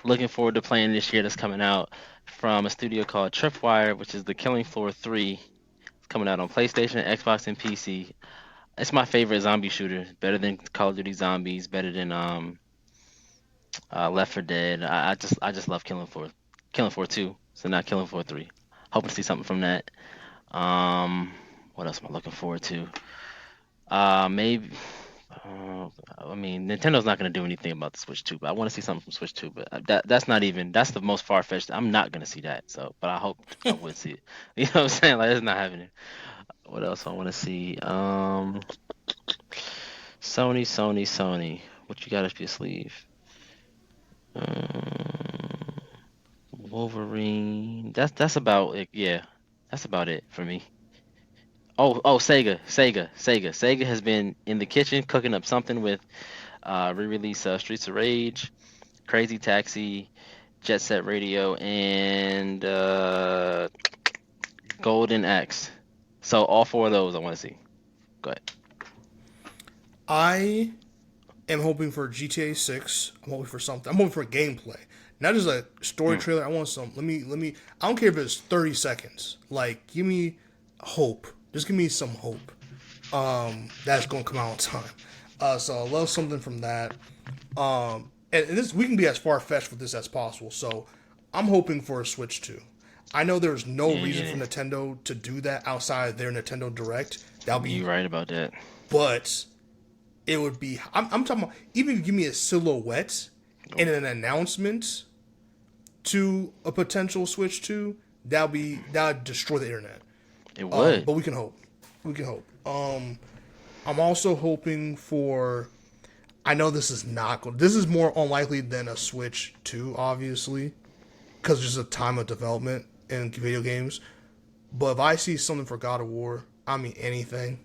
looking forward to playing this year that's coming out from a studio called Tripwire, which is the Killing Floor 3. It's coming out on PlayStation, Xbox, and PC. It's my favorite zombie shooter. Better than Call of Duty Zombies, better than Left 4 Dead. I just love Killing Floor 2, so not Killing Floor 3. Hoping to see something from that. Um, what else am I looking forward to? Maybe. I mean, Nintendo's not gonna do anything about the Switch 2, but I want to see something from Switch 2. But that's not even that's the most far fetched. I'm not gonna see that. So, but I hope I would see it. You know what I'm saying? Like it's not happening. What else I want to see? Sony. What you got up your sleeve? Um, Wolverine. That's about it. Yeah, that's about it for me. Oh, Sega has been in the kitchen cooking up something with re-release Streets of Rage, Crazy Taxi, Jet Set Radio, and Golden Axe. So all four of those I want to see. Go ahead. I am hoping for GTA 6. I'm hoping for something. I'm hoping for gameplay, not just a story Mm. trailer. I want some. Let me. I don't care if it's 30 seconds. Like, give me hope. Just give me some hope. That's gonna come out on time. So I love something from that. and this we can be as far fetched with this as possible. So I'm hoping for a Switch 2. I know there's no reason for Nintendo to do that outside of their Nintendo Direct. That'll be You right about that. but it would be. I'm talking about even if you give me a silhouette and an announcement to a potential Switch 2, that'd destroy the internet. It would. But we can hope. We can hope. I'm also hoping for. I know this is not going. This is more unlikely than a Switch 2, obviously, because there's a time of development in video games. But if I see something for God of War, I mean anything.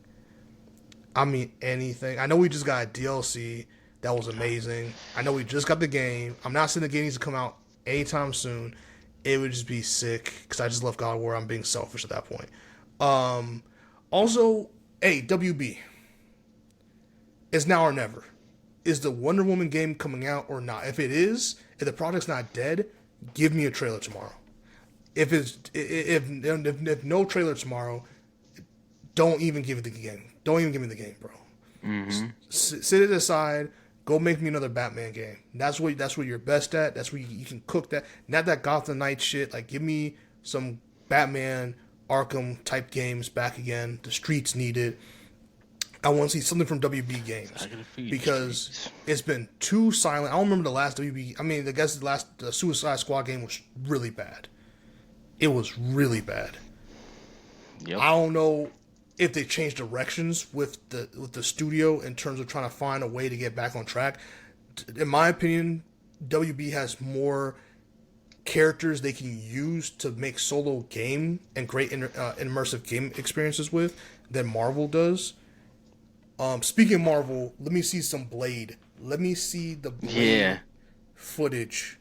I mean anything. I know we just got a DLC that was amazing. I know we just got the game. I'm not saying the game needs to come out anytime soon. It would just be sick because I just love God of War. I'm being selfish at that point. Also, hey, WB. It's now or never. Is the Wonder Woman game coming out or not? If it is, if the project's not dead, give me a trailer tomorrow. If no trailer tomorrow, don't even give it the game. Don't even give me the game, bro. Mm-hmm. Sit it aside. Go make me another Batman game. That's what you're best at. That's where you can cook that. Not that Gotham Knight shit. Like, give me some Batman Arkham type games back again. The streets need it. I want to see something from WB Games because it's been too silent. I don't remember the last WB. I mean, I guess the Suicide Squad game was really bad. It was really bad. Yep. I don't know if they changed directions with the studio in terms of trying to find a way to get back on track. In my opinion, WB has more characters they can use to make solo game and great immersive game experiences with than Marvel does. Speaking of Marvel, let me see some Blade. Let me see the Blade footage.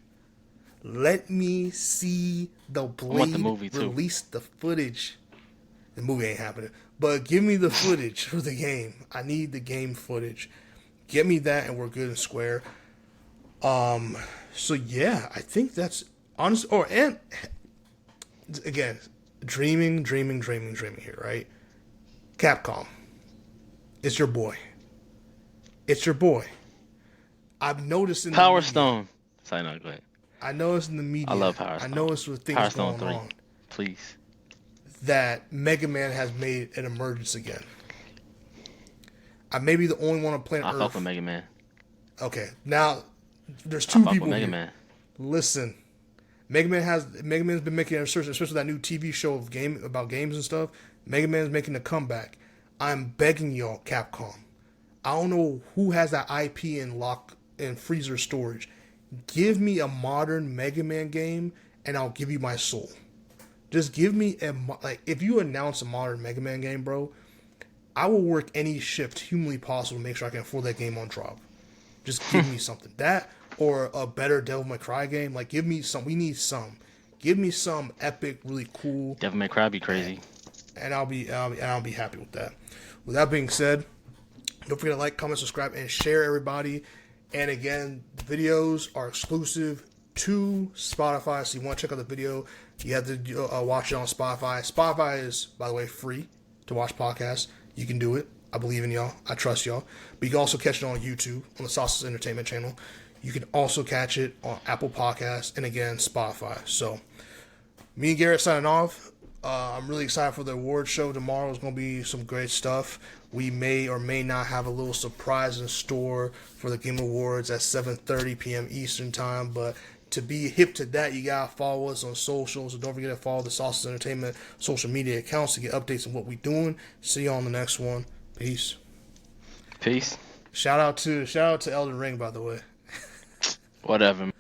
Let me see the Blade. I want the movie too. Release the footage. The movie ain't happening. But give me the footage for the game. I need the game footage. Get me that and we're good and square. So yeah, I think that's honest. Oh, and again, dreaming here, right? Capcom. It's your boy. It's your boy. I've noticed in Power Stone. Sorry, no, go ahead. I noticed in the media. I love Power Stone. I noticed with things Power Stone going 3. on. Please. That Mega Man has made an emergence again. I may be the only one on planet Earth. I fuck with Mega Man. Okay, now there's two people with Mega here. Man. Listen, Mega Man's been making a search, especially that new TV show about games and stuff. Mega Man's making a comeback. I'm begging y'all, Capcom. I don't know who has that IP in freezer storage. Give me a modern Mega Man game, and I'll give you my soul. Just give me if you announce a modern Mega Man game, bro, I will work any shift humanly possible to make sure I can afford that game on drop. Just give me something. That or a better Devil May Cry game. Like, give me some. We need some. Give me some epic, really cool. Devil May Cry be crazy. And I'll be happy with that. With that being said, don't forget to like, comment, subscribe, and share, everybody. And again, the videos are exclusive to Spotify, so you want to check out the video, you have to watch it on Spotify. Spotify is, by the way, free to watch podcasts. You can do it. I believe in y'all. I trust y'all. But you can also catch it on YouTube, on the Sauces Entertainment channel. You can also catch it on Apple Podcasts and, again, Spotify. So, me and Garrett signing off. I'm really excited for the award show tomorrow. It's going to be some great stuff. We may or may not have a little surprise in store for the Game Awards at 7:30 p.m. Eastern Time. But to be hip to that, you got to follow us on socials. So don't forget to follow the Sauces Entertainment social media accounts to get updates on what we're doing. See you on the next one. Peace. Peace. Shout out to Elden Ring, by the way. Whatever.